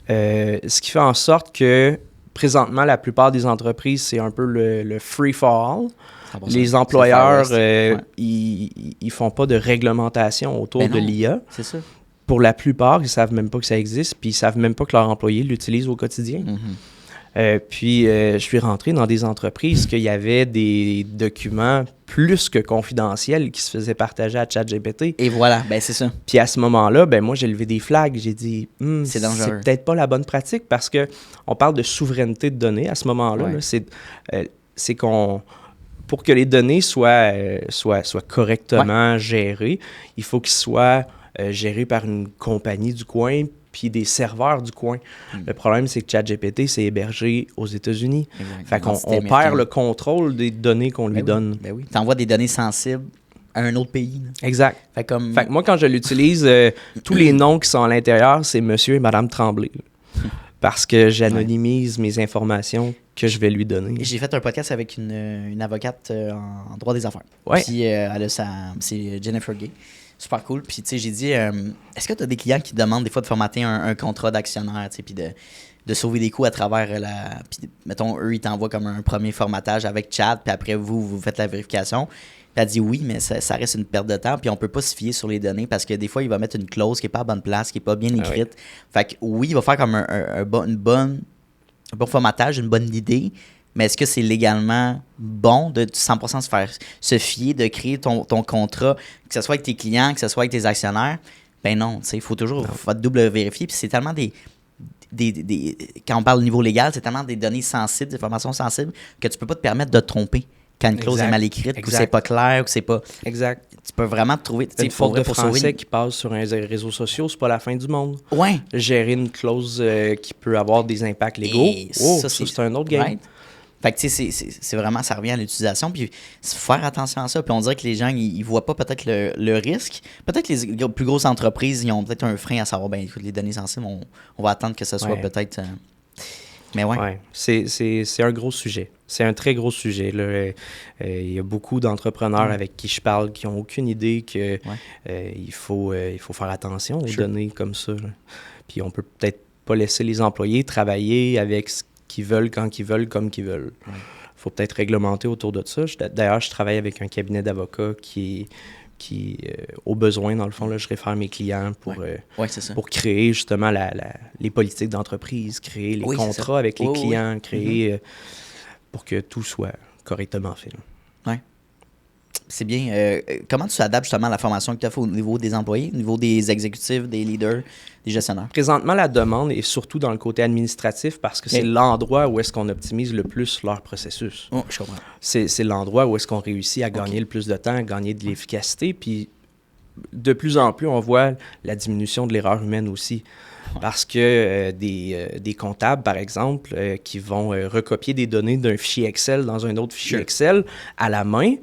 ce qui fait en sorte que présentement, la plupart des entreprises, c'est un peu le free-for-all. Les employeurs, ils font pas de réglementation autour de l'IA. C'est ça. Pour la plupart, ils savent même pas que ça existe, puis ils savent même pas que leurs employés l'utilisent au quotidien. Puis, je suis rentré dans des entreprises qu'il y avait des documents plus que confidentiels qui se faisaient partager à ChatGPT. Et voilà, c'est ça. Puis à ce moment-là, moi, j'ai levé des flags. J'ai dit, c'est dangereux. C'est peut-être pas la bonne pratique parce qu'on parle de souveraineté de données à ce moment-là. Là, c'est qu'on... Pour que les données soient correctement gérées, il faut qu'ils soient gérés par une compagnie du coin puis des serveurs du coin. Le problème, c'est que ChatGPT, c'est hébergé aux États-Unis. Fait qu'on perd le contrôle des données qu'on lui donne. Tu envoies des données sensibles à un autre pays. Là. Exact. Fait que moi, quand je l'utilise, tous les noms qui sont à l'intérieur, c'est Monsieur et Madame Tremblay. Parce que j'anonymise mes informations que je vais lui donner. J'ai fait un podcast avec une avocate en droit des affaires. Puis c'est Jennifer Gay. Super cool. Puis tu sais, j'ai dit, est-ce que tu as des clients qui demandent des fois de formater un contrat d'actionnaire, tu sais, puis de sauver des coûts à travers Puis mettons, eux, ils t'envoient comme un premier formatage avec chat, puis après vous faites la vérification. Puis elle dit oui, mais ça reste une perte de temps, puis on peut pas se fier sur les données parce que des fois, il va mettre une clause qui est pas à bonne place, qui est pas bien écrite. Fait que oui, il va faire comme un bon formatage, une bonne idée, mais est-ce que c'est légalement bon de 100% se fier, de créer ton contrat, que ce soit avec tes clients, que ce soit avec tes actionnaires? Ben non, il faut toujours double vérifier, puis c'est tellement quand on parle au niveau légal, c'est tellement des données sensibles, des informations sensibles, que tu peux pas te permettre de te tromper. Quand une clause est mal écrite, ou c'est pas clair, ou c'est pas... Exact. Tu peux vraiment te trouver... Une faute de français qui passe sur un réseau social, c'est pas la fin du monde. Ouais. Gérer une clause qui peut avoir des impacts légaux, ça c'est un autre game. Right. Fait que tu sais, c'est vraiment... Ça revient à l'utilisation, puis faire attention à ça. Puis on dirait que les gens, ils voient pas peut-être le risque. Peut-être que les plus grosses entreprises, ils ont peut-être un frein à savoir, ben écoute, les données sensibles, on va attendre que ce soit peut-être... Mais c'est un gros sujet. C'est un très gros sujet. Il y a beaucoup d'entrepreneurs avec qui je parle qui n'ont aucune idée qu'il faut faire attention aux données comme ça. Là. Puis on peut peut-être pas laisser les employés travailler avec ce qu'ils veulent, quand qu'ils veulent, comme qu'ils veulent. Il faut peut-être réglementer autour de ça. D'ailleurs, je travaille avec un cabinet d'avocats qui au besoin, dans le fond, là, je réfère mes clients pour créer justement les politiques d'entreprise, créer les contrats avec les clients, créer pour que tout soit correctement fait. Oui. C'est bien. Comment tu adaptes justement à la formation que tu as fait au niveau des employés, au niveau des exécutifs, des leaders, des gestionnaires? Présentement, la demande est surtout dans le côté administratif parce que c'est l'endroit où est-ce qu'on optimise le plus leur processus. Oh, je comprends. C'est l'endroit où est-ce qu'on réussit à gagner le plus de temps, à gagner de l'efficacité. Puis de plus en plus, on voit la diminution de l'erreur humaine aussi. Parce que des comptables, par exemple, qui vont recopier des données d'un fichier Excel dans un autre fichier Excel à la main,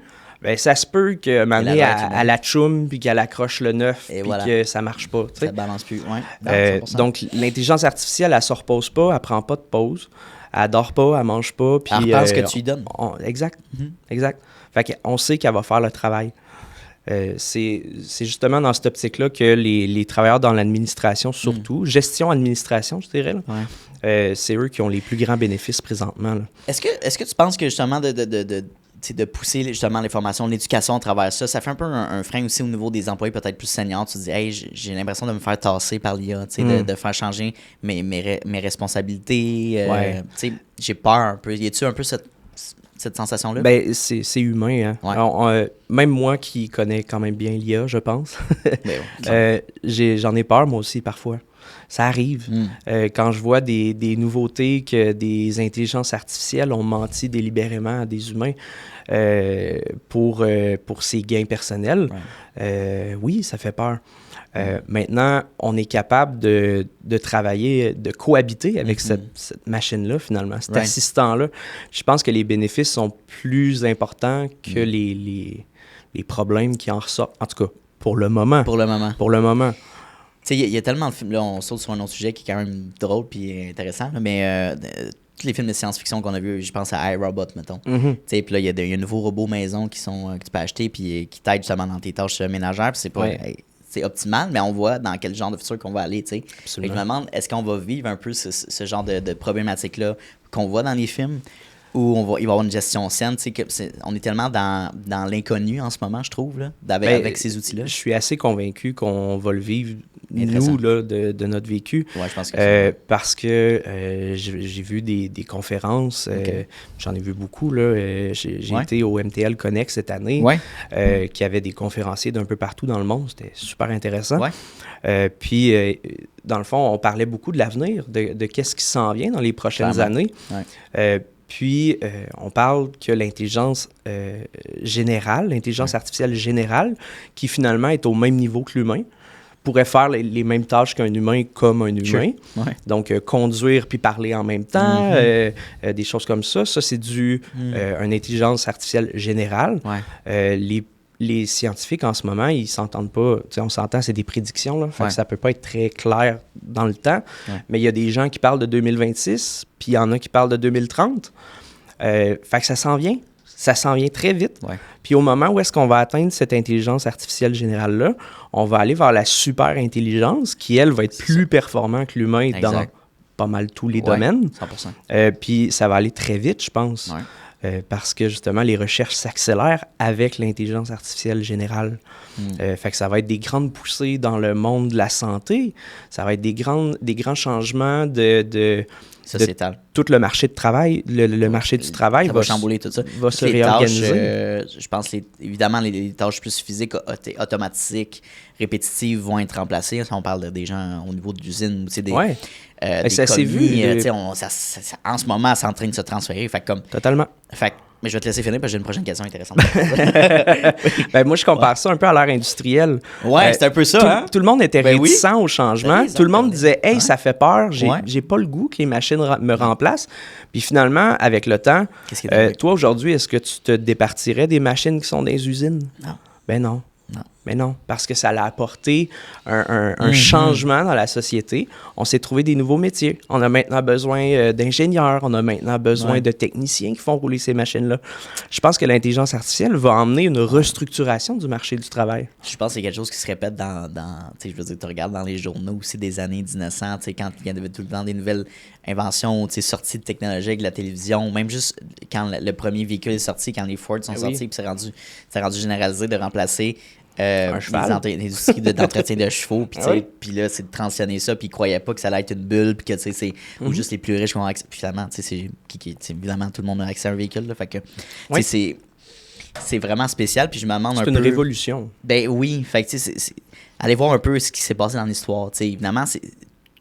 ben, ça se peut que m'amener à la tchoum, puis qu'elle accroche le 9, puis que ça marche pas. T'sais. Ça balance plus, ouais. Donc, l'intelligence artificielle, elle se repose pas, elle prend pas de pause, elle dort pas, elle mange pas. Puis, elle repasse ce que tu lui donnes. Exact, exact. Fait qu'on sait qu'elle va faire le travail. C'est justement dans cette optique-là que les travailleurs dans l'administration, surtout, gestion-administration, je dirais, là, c'est eux qui ont les plus grands bénéfices présentement. Là. Est-ce que tu penses que justement de pousser justement les formations, l'éducation à travers ça, ça fait un peu un frein aussi au niveau des employés peut-être plus seniors. Tu te dis, hey, j'ai l'impression de me faire tasser par l'IA, de faire changer mes responsabilités. J'ai peur un peu. Y a-tu un peu cette sensation-là? Ben, c'est humain. Hein? Ouais. Même moi qui connais quand même bien l'IA, je pense, j'en ai peur moi aussi parfois. Ça arrive. Quand je vois des nouveautés que des intelligences artificielles ont menti délibérément à des humains pour ses gains personnels, oui, ça fait peur. Maintenant, on est capable de travailler, de cohabiter avec cette machine-là, finalement, cet assistant-là. Je pense que les bénéfices sont plus importants que les problèmes qui en ressortent. En tout cas, pour le moment. Pour le moment. Pour le moment. Tu sais, il y a tellement de films, là, on saute sur un autre sujet qui est quand même drôle puis intéressant, là, mais tous les films de science-fiction qu'on a vus, je pense à iRobot, mettons. Tu sais, puis là, il y a un nouveau robot maison que tu peux acheter puis qui t'aide justement dans tes tâches ménagères, puis c'est pas... c'est optimal, mais on voit dans quel genre de futur qu'on va aller, tu sais. Je me demande, est-ce qu'on va vivre un peu ce genre de problématique-là qu'on voit dans les films, où il va y avoir une gestion saine, tu sais, on est tellement dans l'inconnu en ce moment, je trouve, là, avec ces outils-là. Je suis assez convaincu qu'on va le vivre, nous, là, de notre vécu. Ouais, je pense que parce que j'ai vu des conférences, j'en ai vu beaucoup, là. J'ai été au MTL Connect cette année, qui avait des conférenciers d'un peu partout dans le monde. C'était super intéressant. Puis, dans le fond, on parlait beaucoup de l'avenir, de qu'est-ce qui s'en vient dans les prochaines années. Puis, on parle que l'intelligence générale, l'intelligence artificielle générale, qui finalement est au même niveau que l'humain, pourrait faire les mêmes tâches qu'un humain comme un humain. Donc, conduire puis parler en même temps, des choses comme ça. Ça, c'est une intelligence artificielle générale. Les scientifiques, en ce moment, ils s'entendent pas. On s'entend, c'est des prédictions, là. Fait que ça peut pas être très clair dans le temps. Mais il y a des gens qui parlent de 2026, puis il y en a qui parlent de 2030. Fait que ça s'en vient. Ça s'en vient très vite. Puis au moment où est-ce qu'on va atteindre cette intelligence artificielle générale-là, on va aller vers la super intelligence qui, elle, va être plus performante que l'humain dans pas mal tous les domaines. 100%. Puis ça va aller très vite, je pense. Parce que justement, les recherches s'accélèrent avec l'intelligence artificielle générale. Fait que ça va être des grandes poussées dans le monde de la santé. Ça va être des grands changements de sociétal. Tout le marché de travail. Le marché du travail va chambouler tout ça. Va se réorganiser. Je pense évidemment, les tâches plus physiques, automatiques, répétitives vont être remplacées. On parle des gens au niveau de l'usine. Ça s'est vu. En ce moment, c'est en train de se transférer. Totalement. Mais je vais te laisser finir parce que j'ai une prochaine question intéressante. Moi, je compare ça un peu à l'ère industrielle. C'est un peu ça. Tout le monde était réticent au changement. Tout le monde disait « Hey, ça fait peur, j'ai pas le goût que les machines me remplacent. » Puis finalement, avec le temps, toi, aujourd'hui, est-ce que tu te départirais des machines qui sont dans les usines? Non. Ben non. Mais non, parce que ça a apporté un changement dans la société. On s'est trouvé des nouveaux métiers. On a maintenant besoin d'ingénieurs, on a maintenant besoin de techniciens qui font rouler ces machines-là. Je pense que l'intelligence artificielle va emmener une restructuration du marché du travail. Je pense que c'est quelque chose qui se répète dans tu regardes dans les journaux aussi des années 1900, quand il y avait tout le temps des nouvelles inventions, sorties de technologie avec la télévision, même juste quand le premier véhicule est sorti, quand les Ford sont sortis, puis c'est rendu généralisé de remplacer un cheval. Des industries d'entretien de chevaux, puis là, c'est de transitionner ça, puis ils croyaient pas que ça allait être une bulle, puis que c'est ou juste les plus riches qui ont accès. Puis finalement, évidemment, tout le monde a accès à un véhicule, là, fait que c'est c'est vraiment spécial. Puis je me demande un peu... C'est une révolution. Ben oui, fait que, tu sais, allez voir un peu ce qui s'est passé dans l'histoire. Tu sais, évidemment,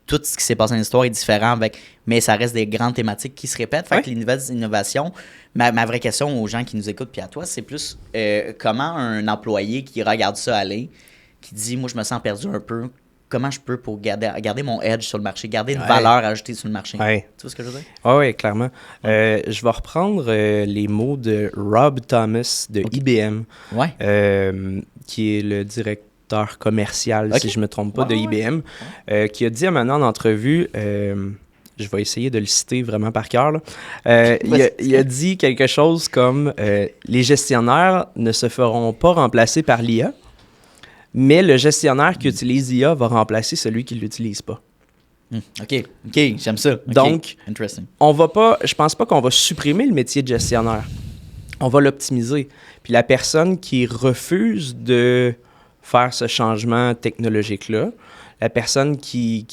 tout ce qui s'est passé dans l'histoire est différent, mais ça reste des grandes thématiques qui se répètent. Fait que les nouvelles innovations, ma vraie question aux gens qui nous écoutent, puis à toi, c'est plus comment un employé qui regarde ça aller, qui dit, moi, je me sens perdu un peu, comment je peux pour garder mon edge sur le marché, garder une valeur ajoutée sur le marché. Ouais. Tu vois ce que je veux dire? Oui, clairement. Je vais reprendre les mots de Rob Thomas de IBM, qui est le directeur commercial, si je ne me trompe pas, de IBM, qui a dit à maintenant en entrevue, je vais essayer de le citer vraiment par cœur, il a dit quelque chose comme les gestionnaires ne se feront pas remplacer par l'IA, mais le gestionnaire qui utilise l'IA va remplacer celui qui ne l'utilise pas. OK, j'aime ça. Okay. Donc, je pense pas qu'on va supprimer le métier de gestionnaire. On va l'optimiser. Puis la personne qui refuse de faire ce changement technologique-là, la personne qui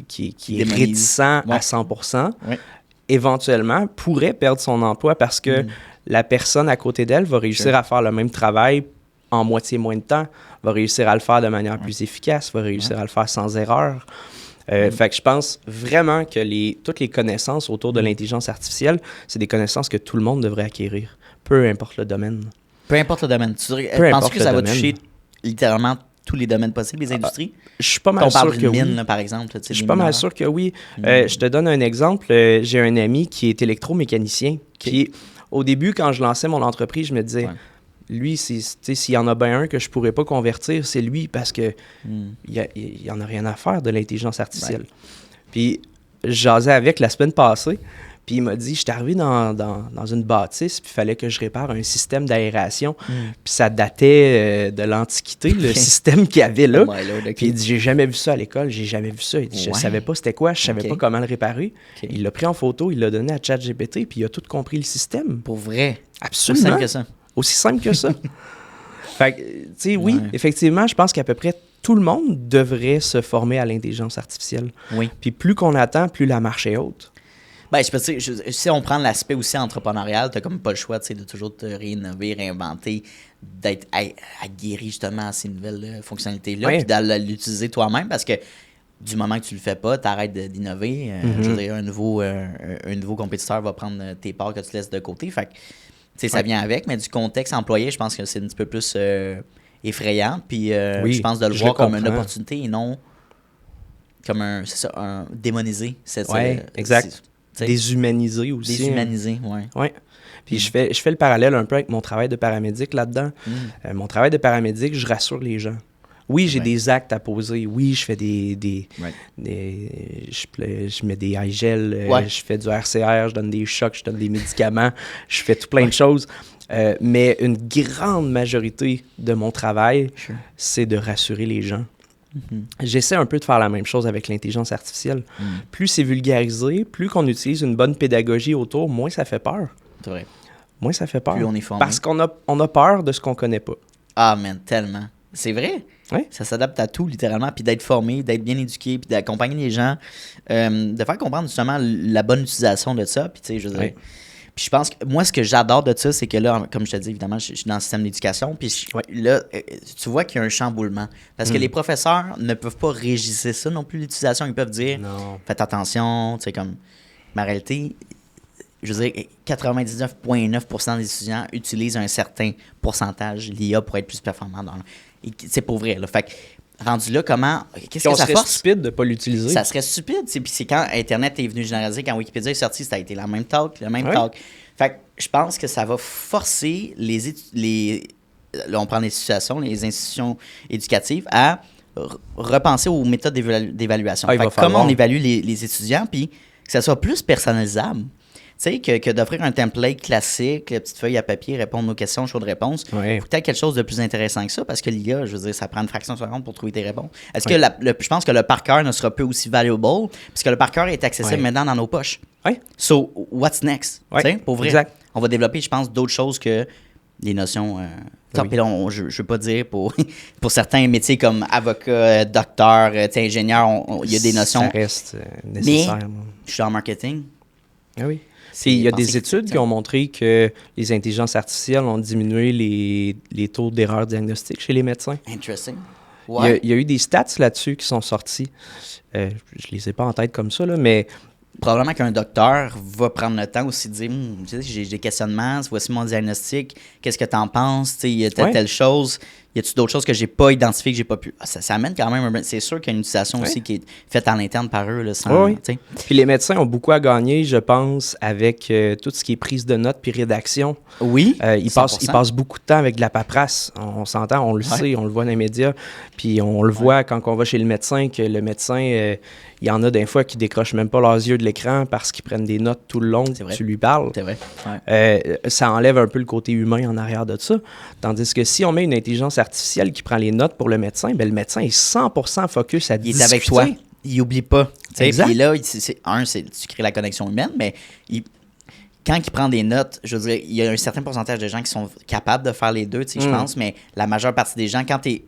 est réticent à 100%, éventuellement pourrait perdre son emploi parce que la personne à côté d'elle va réussir à faire le même travail en moitié moins de temps, va réussir à le faire de manière plus efficace, va réussir à le faire sans erreur. Fait que je pense vraiment que toutes les connaissances autour de l'intelligence artificielle, c'est des connaissances que tout le monde devrait acquérir, peu importe le domaine. Peu importe le domaine. Penses-tu que ça va toucher littéralement tous les domaines possibles, les industries? Je suis pas mal sûr que mine, oui. là, par exemple. Je suis pas mal sûr que oui. Je te donne un exemple. J'ai un ami qui est électromécanicien. Qui, au début, quand je lançais mon entreprise, je me disais... Lui, s'il y en a bien un que je pourrais pas convertir, c'est lui parce que il y en a rien à faire de l'intelligence artificielle. Puis, je jasais avec la semaine passée, puis il m'a dit, je suis arrivé dans une bâtisse, puis il fallait que je répare un système d'aération, puis ça datait de l'Antiquité, le système qu'il y avait là. Puis il dit, j'ai jamais vu ça à l'école, j'ai jamais vu ça. Il dit, je savais pas c'était quoi, je savais pas comment le réparer. Il l'a pris en photo, il l'a donné à ChatGPT, puis il a tout compris le système. Pour vrai? Absolument. Aussi simple que ça. Aussi simple que ça. Fait que, tu sais, oui, effectivement, je pense qu'à peu près tout le monde devrait se former à l'intelligence artificielle. Oui. Puis plus qu'on attend, plus la marche est haute. Ben, je peux dire, si on prend l'aspect aussi entrepreneurial, t'as comme pas le choix, tu sais, de toujours te réinnover, réinventer, d'être aguerri justement à ces nouvelles fonctionnalités-là, puis d'aller l'utiliser toi-même, parce que du moment que tu le fais pas, t'arrêtes d'innover. Je veux dire, un nouveau compétiteur va prendre tes parts que tu laisses de côté. Fait que, tu sais, ça vient avec, mais du contexte employé, je pense que c'est un petit peu plus effrayant. Puis je pense de le voir comme une opportunité et non comme un démonisé. Exact. Déshumanisé aussi. Déshumanisé, oui. Puis je fais le parallèle un peu avec mon travail de paramédic là-dedans. Mon travail de paramédic, je rassure les gens. Oui, j'ai des actes à poser. Oui, je fais je mets des high gel, je fais du RCR, je donne des chocs, je donne des médicaments, je fais tout plein de choses. Mais une grande majorité de mon travail, c'est de rassurer les gens. J'essaie un peu de faire la même chose avec l'intelligence artificielle. Plus c'est vulgarisé, plus qu'on utilise une bonne pédagogie autour, moins ça fait peur. C'est vrai. Moins ça fait peur. Plus on est formé. Parce qu'on a peur de ce qu'on connaît pas. Ah, man, tellement. C'est vrai. Oui. Ça s'adapte à tout, littéralement. Puis d'être formé, d'être bien éduqué, puis d'accompagner les gens, de faire comprendre justement la bonne utilisation de ça. Puis, tu sais, je veux dire. Puis je pense que moi, ce que j'adore de ça, c'est que là, comme je te dis, évidemment, je suis dans le système d'éducation. Puis là, tu vois qu'il y a un chamboulement. Parce que les professeurs ne peuvent pas régisser ça non plus, l'utilisation. Ils peuvent dire, faites attention, tu sais, comme. Mais en réalité, je veux dire, 99,9% des étudiants utilisent un certain pourcentage l'IA pour être plus performant dans c'est pour vrai, là. Fait que, rendu là, qu'est-ce que ça force? serait stupide de ne pas l'utiliser. Ça serait stupide. Puis c'est quand Internet est venu généraliser, quand Wikipédia est sorti, ça a été le même talk. Fait que je pense que ça va forcer là, on prend des situations, les institutions éducatives, à repenser aux méthodes d'évaluation. Comment on évalue les étudiants, puis que ça soit plus personnalisable. Tu sais, que d'offrir un template classique, la petite feuille à papier, répondre aux questions, choix de réponse. Faut peut-être quelque chose de plus intéressant que ça, parce que l'IA, je veux dire, ça prend une fraction de seconde pour trouver tes réponses. Est-ce que je pense que le par cœur ne sera pas aussi valuable, parce que le par cœur est accessible maintenant dans nos poches. So, what's next? Pour vrai, on va développer, je pense, d'autres choses que les notions... Puis là, je ne veux pas dire pour certains métiers comme avocat, docteur, ingénieur, il y a des notions... Ça reste nécessaire. Mais je suis en marketing. Ah oui. Il y a des études qui ont montré que les intelligences artificielles ont diminué les taux d'erreur diagnostique chez les médecins. Interesting. Ouais. Il y a eu des stats là-dessus qui sont sortis. Je les ai pas en tête comme ça, là, mais... Probablement qu'un docteur va prendre le temps aussi de dire j'ai des questionnements, voici mon diagnostic, qu'est-ce que tu en penses, il y a telle chose, y a-tu d'autres choses que j'ai pas identifiées, que j'ai pas pu. Ça amène quand même c'est sûr qu'il y a une utilisation aussi qui est faite en interne par eux. Là, Puis les médecins ont beaucoup à gagner, je pense, avec tout ce qui est prise de notes puis rédaction. Oui. Ils passent beaucoup de temps avec de la paperasse. On s'entend, on le sait, on le voit dans les médias. Puis on le voit quand on va chez le médecin, que le médecin, il y en a des fois qui décrochent même pas leurs yeux de l'écran parce qu'ils prennent des notes tout le long que tu lui parles. C'est vrai. Ça enlève un peu le côté humain en arrière de ça. Tandis que si on met une intelligence artificielle qui prend les notes pour le médecin, ben le médecin est 100% focus à discuter. Il est avec toi. Il oublie pas. Exact. Puis là, tu crées la connexion humaine, mais quand il prend des notes, je veux dire, il y a un certain pourcentage de gens qui sont capables de faire les deux, je pense, mais la majeure partie des gens, quand tu es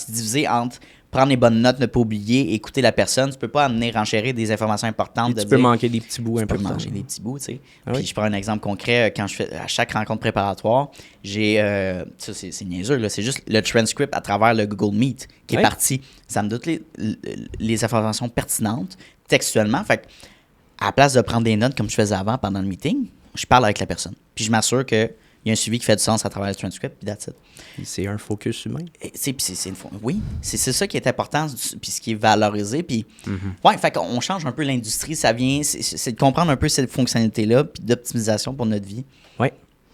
divisé entre prendre les bonnes notes, ne pas oublier, écouter la personne, tu peux pas amener renchérir des informations importantes. Tu peux manquer des petits bouts importants. Tu peux manger des petits bouts, tu sais. Puis je prends un exemple concret, quand je fais à chaque rencontre préparatoire, j'ai, ça c'est niaiseux, là, c'est juste le transcript à travers le Google Meet qui est parti. Ça me donne les informations pertinentes textuellement. Fait à la place de prendre des notes comme je faisais avant pendant le meeting, je parle avec la personne. Puis je m'assure qu'il y a un suivi qui fait du sens à travers le transcript, puis that's it. C'est un focus humain. Oui, c'est ça qui est important, puis ce qui est valorisé. Puis, fait qu'on change un peu l'industrie. Ça vient, c'est de comprendre un peu cette fonctionnalité-là, puis d'optimisation pour notre vie. Oui.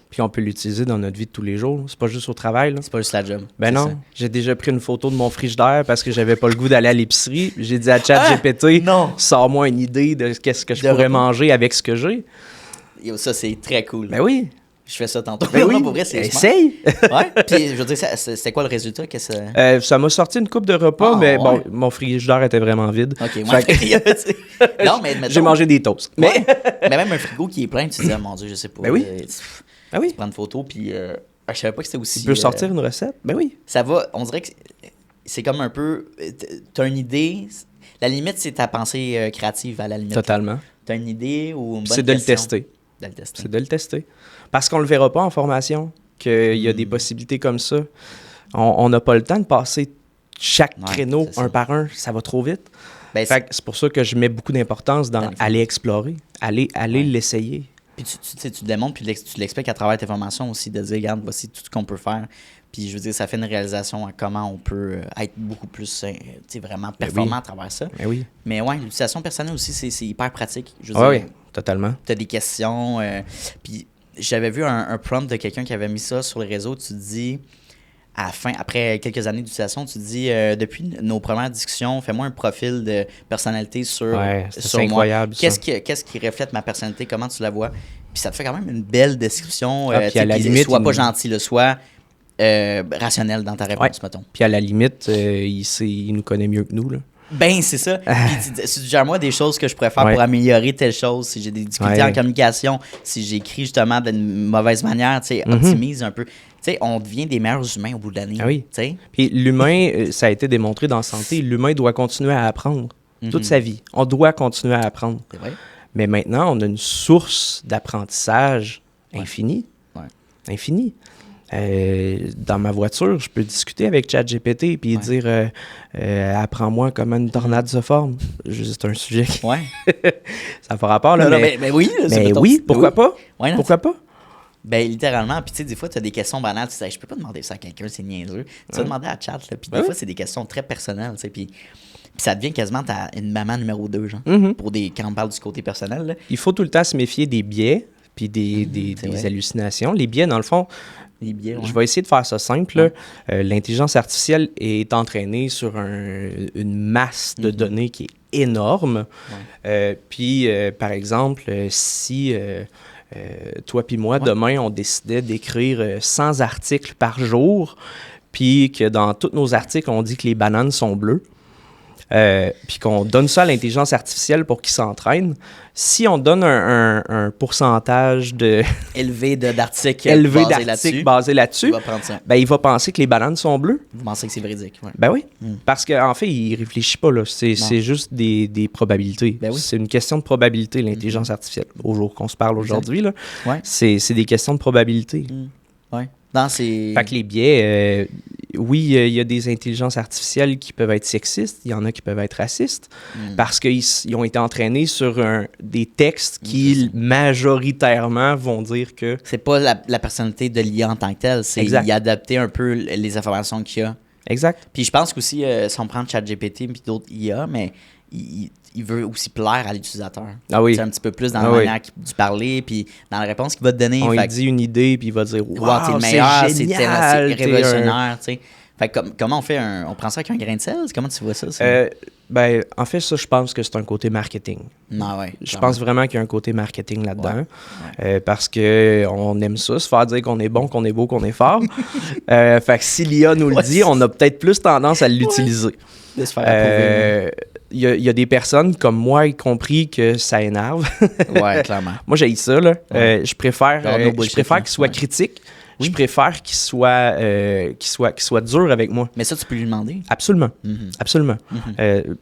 Puis on peut l'utiliser dans notre vie de tous les jours. C'est pas juste au travail. Là. C'est pas juste la job. Ben non. Ça. J'ai déjà pris une photo de mon frigidaire parce que j'avais pas le goût d'aller à l'épicerie. J'ai dit à ChatGPT, sors-moi une idée de qu'est-ce que je pourrais manger avec ce que j'ai. Ça, c'est très cool. Ben oui. Je fais ça tantôt. Ben oui, pour vrai, c'est essaye! Ouais, puis je veux dire, c'était quoi le résultat? Ça m'a sorti une coupe de repas, mais bon, mon frigidaire était vraiment vide. OK, non, mais j'ai mangé des toasts. Mais même un frigo qui est plein, tu te dis, oh, mon Dieu, je sais pas. Ben oui. Tu prends une photo, puis je savais pas que c'était aussi... Tu peux sortir une recette? Ben oui. Ça va, on dirait que c'est comme un peu... T'as une idée... La limite, c'est ta pensée créative, à la limite. Totalement. T'as une idée ou une bonne C'est de le tester. C'est de le tester. Parce qu'on ne le verra pas en formation, qu'il y a des possibilités comme ça. On n'a pas le temps de passer chaque créneau un par un. Ça va trop vite. C'est pour ça que je mets beaucoup d'importance dans aller explorer, aller l'essayer. Puis tu te démontres, puis tu l'expliques à travers tes formations aussi, de dire, regarde, voici tout ce qu'on peut faire. Puis je veux dire, ça fait une réalisation à comment on peut être beaucoup plus vraiment performant à travers ça. Mais ouais, l'utilisation personnelle aussi, c'est hyper pratique. Je veux dire, oui, totalement. Tu as des questions. Puis j'avais vu un prompt de quelqu'un qui avait mis ça sur les réseaux. Tu te dis, après quelques années d'utilisation, tu te dis, depuis nos premières discussions, fais-moi un profil de personnalité sur c'est incroyable, moi. Qu'est-ce qui reflète ma personnalité? Comment tu la vois? Puis ça te fait quand même une belle description. Puis à la limite, sois pas gentil, sois rationnel dans ta réponse, mettons. Puis à la limite, il nous connaît mieux que nous, là. Ben, c'est ça. Puis suggère-moi des choses que je pourrais faire pour améliorer telle chose. Si j'ai des difficultés en communication, si j'écris justement d'une mauvaise manière, tu sais, optimise un peu. Tu sais, on devient des meilleurs humains au bout de l'année. Ah oui. Puis l'humain, ça a été démontré dans la santé, l'humain doit continuer à apprendre toute sa vie. On doit continuer à apprendre. C'est vrai. Mais maintenant, on a une source d'apprentissage infinie. Infinie. Dans ma voiture, je peux discuter avec ChatGPT et dire apprends-moi comment une tornade se forme. C'est un sujet qui... ça n'a pas rapport, là. Mais oui. Pourquoi pas? Pourquoi pas? Ben, littéralement. Puis, tu sais, des fois, tu as des questions banales. Tu sais, je peux pas demander ça à quelqu'un, c'est niaiseux. Tu vas demander à Chat, là. Puis, des fois, c'est des questions très personnelles, tu sais. Puis ça devient quasiment une maman numéro 2, genre. Quand on parle du côté personnel, là. Il faut tout le temps se méfier des biais puis des hallucinations. Les biais, dans le fond... Je vais essayer de faire ça simple. L'intelligence artificielle est entraînée sur une masse de données qui est énorme. Puis, par exemple, si toi puis moi, demain, on décidait d'écrire 100 articles par jour, puis que dans tous nos articles, on dit que les bananes sont bleues, puis qu'on donne ça à l'intelligence artificielle pour qu'il s'entraîne, si on donne un pourcentage élevé d'articles basés là-dessus, il va prendre ça. Ben, il va penser que les bananes sont bleues. Vous pensez que c'est véridique. Ouais. Ben oui, parce qu'en fait, il réfléchit pas, là. C'est juste des probabilités. Ben oui. C'est une question de probabilité, l'intelligence artificielle. Au jour qu'on se parle aujourd'hui, là, ouais. c'est des questions de probabilité. Ouais. Fait que les biais, oui, il y a des intelligences artificielles qui peuvent être sexistes, il y en a qui peuvent être racistes, parce qu'ils ont été entraînés sur des textes qui, majoritairement, vont dire que... C'est pas la personnalité de l'IA en tant que telle, c'est y adapter un peu les informations qu'il y a. Exact. Puis je pense qu'aussi, si on prend ChatGPT et d'autres IA, mais il veut aussi plaire à l'utilisateur. Ah oui. C'est un petit peu plus dans la manière du parler, puis dans la réponse qu'il va te donner. On lui dit une idée, puis il va dire « Wow, t'es le meilleur, c'est révolutionnaire. » Fait que comment on fait on prend ça avec un grain de sel? Comment tu vois ça? Ben, en fait, ça, je pense que c'est un côté marketing. Non, ouais, je pense vraiment qu'il y a un côté marketing là-dedans. Ouais. Parce qu'on aime ça, se faire dire qu'on est bon, qu'on est beau, qu'on est fort. Fait que si l'IA nous le dit, on a peut-être plus tendance à l'utiliser. De se faire approuver. Il y a des personnes, comme moi y compris, que ça énerve. Ouais, clairement. Moi, j'haïs ça, là. Je préfère qu'il soit critique. Oui. Je préfère qu'il soit dur avec moi. Mais ça, tu peux lui demander? Absolument. Absolument.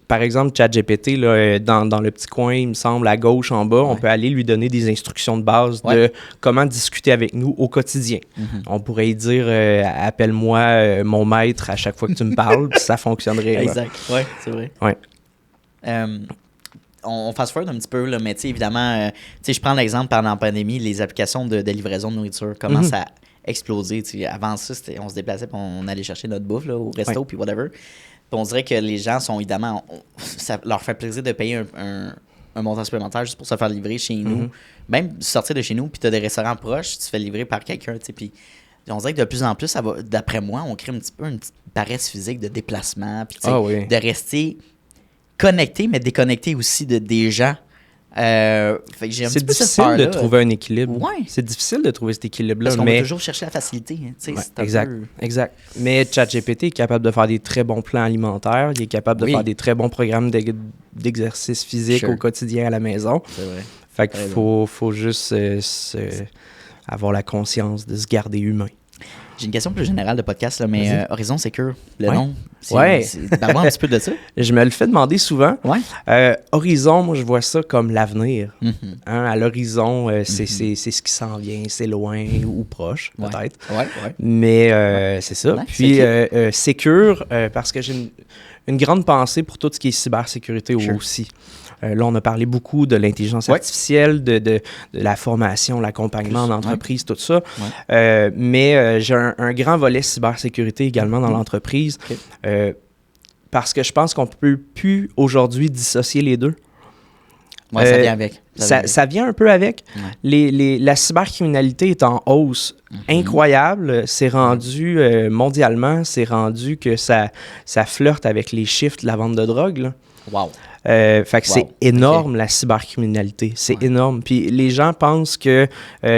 Par exemple, ChatGPT, là, dans le petit coin, il me semble, à gauche, en bas, on peut aller lui donner des instructions de base de comment discuter avec nous au quotidien. On pourrait lui dire « Appelle-moi mon maître à chaque fois que tu me parles », puis ça fonctionnerait. Exact. Oui, c'est vrai. Ouais. On fast-forward un petit peu, là, mais évidemment, je prends l'exemple pendant la pandémie, les applications de livraison de nourriture, comment ça a explosé. Avant ça, on se déplaçait et on allait chercher notre bouffe là, au resto puis whatever. Puis on dirait que les gens sont évidemment... ça leur fait plaisir de payer un montant supplémentaire juste pour se faire livrer chez nous. Même sortir de chez nous, puis tu as des restaurants proches, tu te fais livrer par quelqu'un, puis... On dirait que de plus en plus, d'après moi, on crée un petit peu une petite paresse physique de déplacement, puis de rester connecté, mais déconnecté aussi des gens. Fait que j'ai un c'est petit peu difficile de trouver un équilibre. Ouais. C'est difficile de trouver cet équilibre-là. Parce qu'on va toujours chercher la facilité. Hein, exact. Mais ChatGPT est capable de faire des très bons plans alimentaires. Il est capable de faire des très bons programmes d'exercice physique au quotidien à la maison. C'est vrai. Fait qu'il faut juste avoir la conscience de se garder humain. J'ai une question plus générale de podcast, là, mais Horizon Secure, le nom, parle-moi un petit peu de ça. Je me le fais demander souvent. Horizon, moi, je vois ça comme l'avenir. À l'horizon, c'est ce qui s'en vient, c'est loin ou proche, peut-être. Mais c'est ça. Puis, Secure, parce que j'ai une grande pensée pour tout ce qui est cybersécurité aussi. Là, on a parlé beaucoup de l'intelligence artificielle, de la formation, l'accompagnement en entreprise, tout ça. Mais j'ai un grand volet cybersécurité également dans l'entreprise parce que je pense qu'on ne peut plus aujourd'hui dissocier les deux. Oui, ça vient avec. Ça vient un peu avec. La cybercriminalité est en hausse incroyable. C'est rendu, mondialement, c'est rendu que ça flirte avec les chiffres de la vente de drogue. Là. Wow. Fait que c'est énorme, la cybercriminalité. C'est énorme. Puis les gens pensent que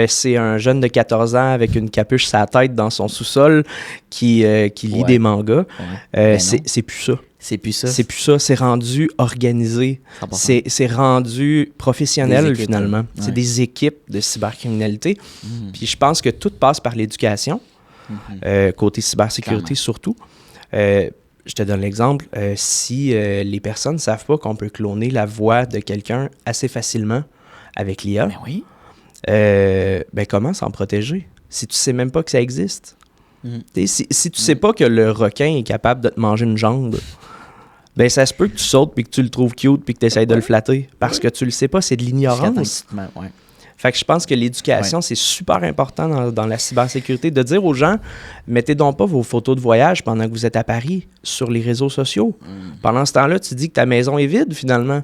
c'est un jeune de 14 ans avec une capuche sur la tête dans son sous-sol qui lit des mangas. C'est plus ça. C'est plus ça. C'est plus ça. C'est rendu organisé. C'est rendu professionnel, finalement. C'est des équipes de cybercriminalité. Puis je pense que tout passe par l'éducation, côté cybersécurité surtout. Je te donne l'exemple. Si les personnes ne savent pas qu'on peut cloner la voix de quelqu'un assez facilement avec l'IA, comment s'en protéger? Si tu ne sais même pas que ça existe. Si tu ne sais pas que le requin est capable de te manger une jambe, ça se peut que tu sautes puis que tu le trouves cute puis que tu essaies de le flatter. Parce que tu ne le sais pas, c'est de l'ignorance. Fait que je pense que l'éducation, c'est super important dans la cybersécurité, de dire aux gens, mettez donc pas vos photos de voyage pendant que vous êtes à Paris sur les réseaux sociaux. Pendant ce temps-là, tu dis que ta maison est vide, finalement.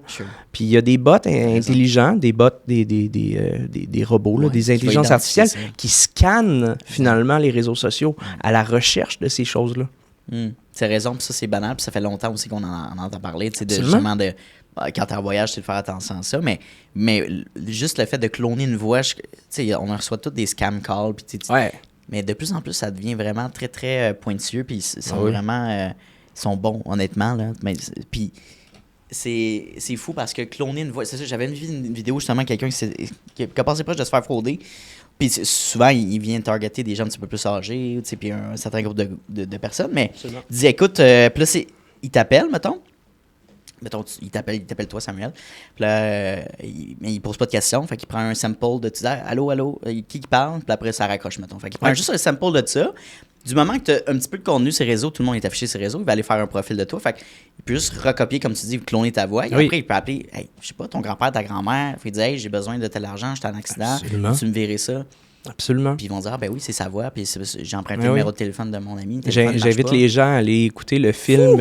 Puis il y a des bots intelligents, des bots, des robots, là, des intelligences artificielles qui scannent, finalement, les réseaux sociaux à la recherche de ces choses-là. Tu as raison, puis ça, c'est banal, puis ça fait longtemps aussi qu'on en entend parler, justement de... Quand tu es en voyage, c'est de faire attention à ça, mais juste le fait de cloner une voix, on reçoit tous des scam calls, mais de plus en plus, ça devient vraiment très, très pointilleux, puis ils sont vraiment... sont bons, honnêtement. Là. Mais, puis c'est fou parce que cloner une voix... C'est ça, j'avais vu une vidéo justement, quelqu'un qui a passé proche de se faire frauder. Puis souvent, il vient targeter des gens un petit peu plus âgés, puis un certain groupe de personnes. Mais il dit, écoute, puis là, il t'appelle, mettons, il t'appelle toi, Samuel. Puis là, il pose pas de questions. Fait qu'il prend un sample de... Tu dis, allô, qui parle? Puis après, ça raccroche, mettons. Fait qu'il prend juste un sample de ça. Du moment que tu as un petit peu de contenu sur les réseaux, tout le monde est affiché sur les réseaux, il va aller faire un profil de toi. Fait qu'il peut juste recopier, comme tu dis, cloner ta voix. Et après, il peut appeler, hey, je sais pas, ton grand-père, ta grand-mère. Il dit, hey, j'ai besoin de tel argent, j'étais en accident. Absolument. Tu me verrais ça. Absolument. Puis ils vont dire, ben oui, c'est sa voix. Puis j'ai emprunté le numéro de téléphone de mon ami. J'invite les gens à aller écouter le film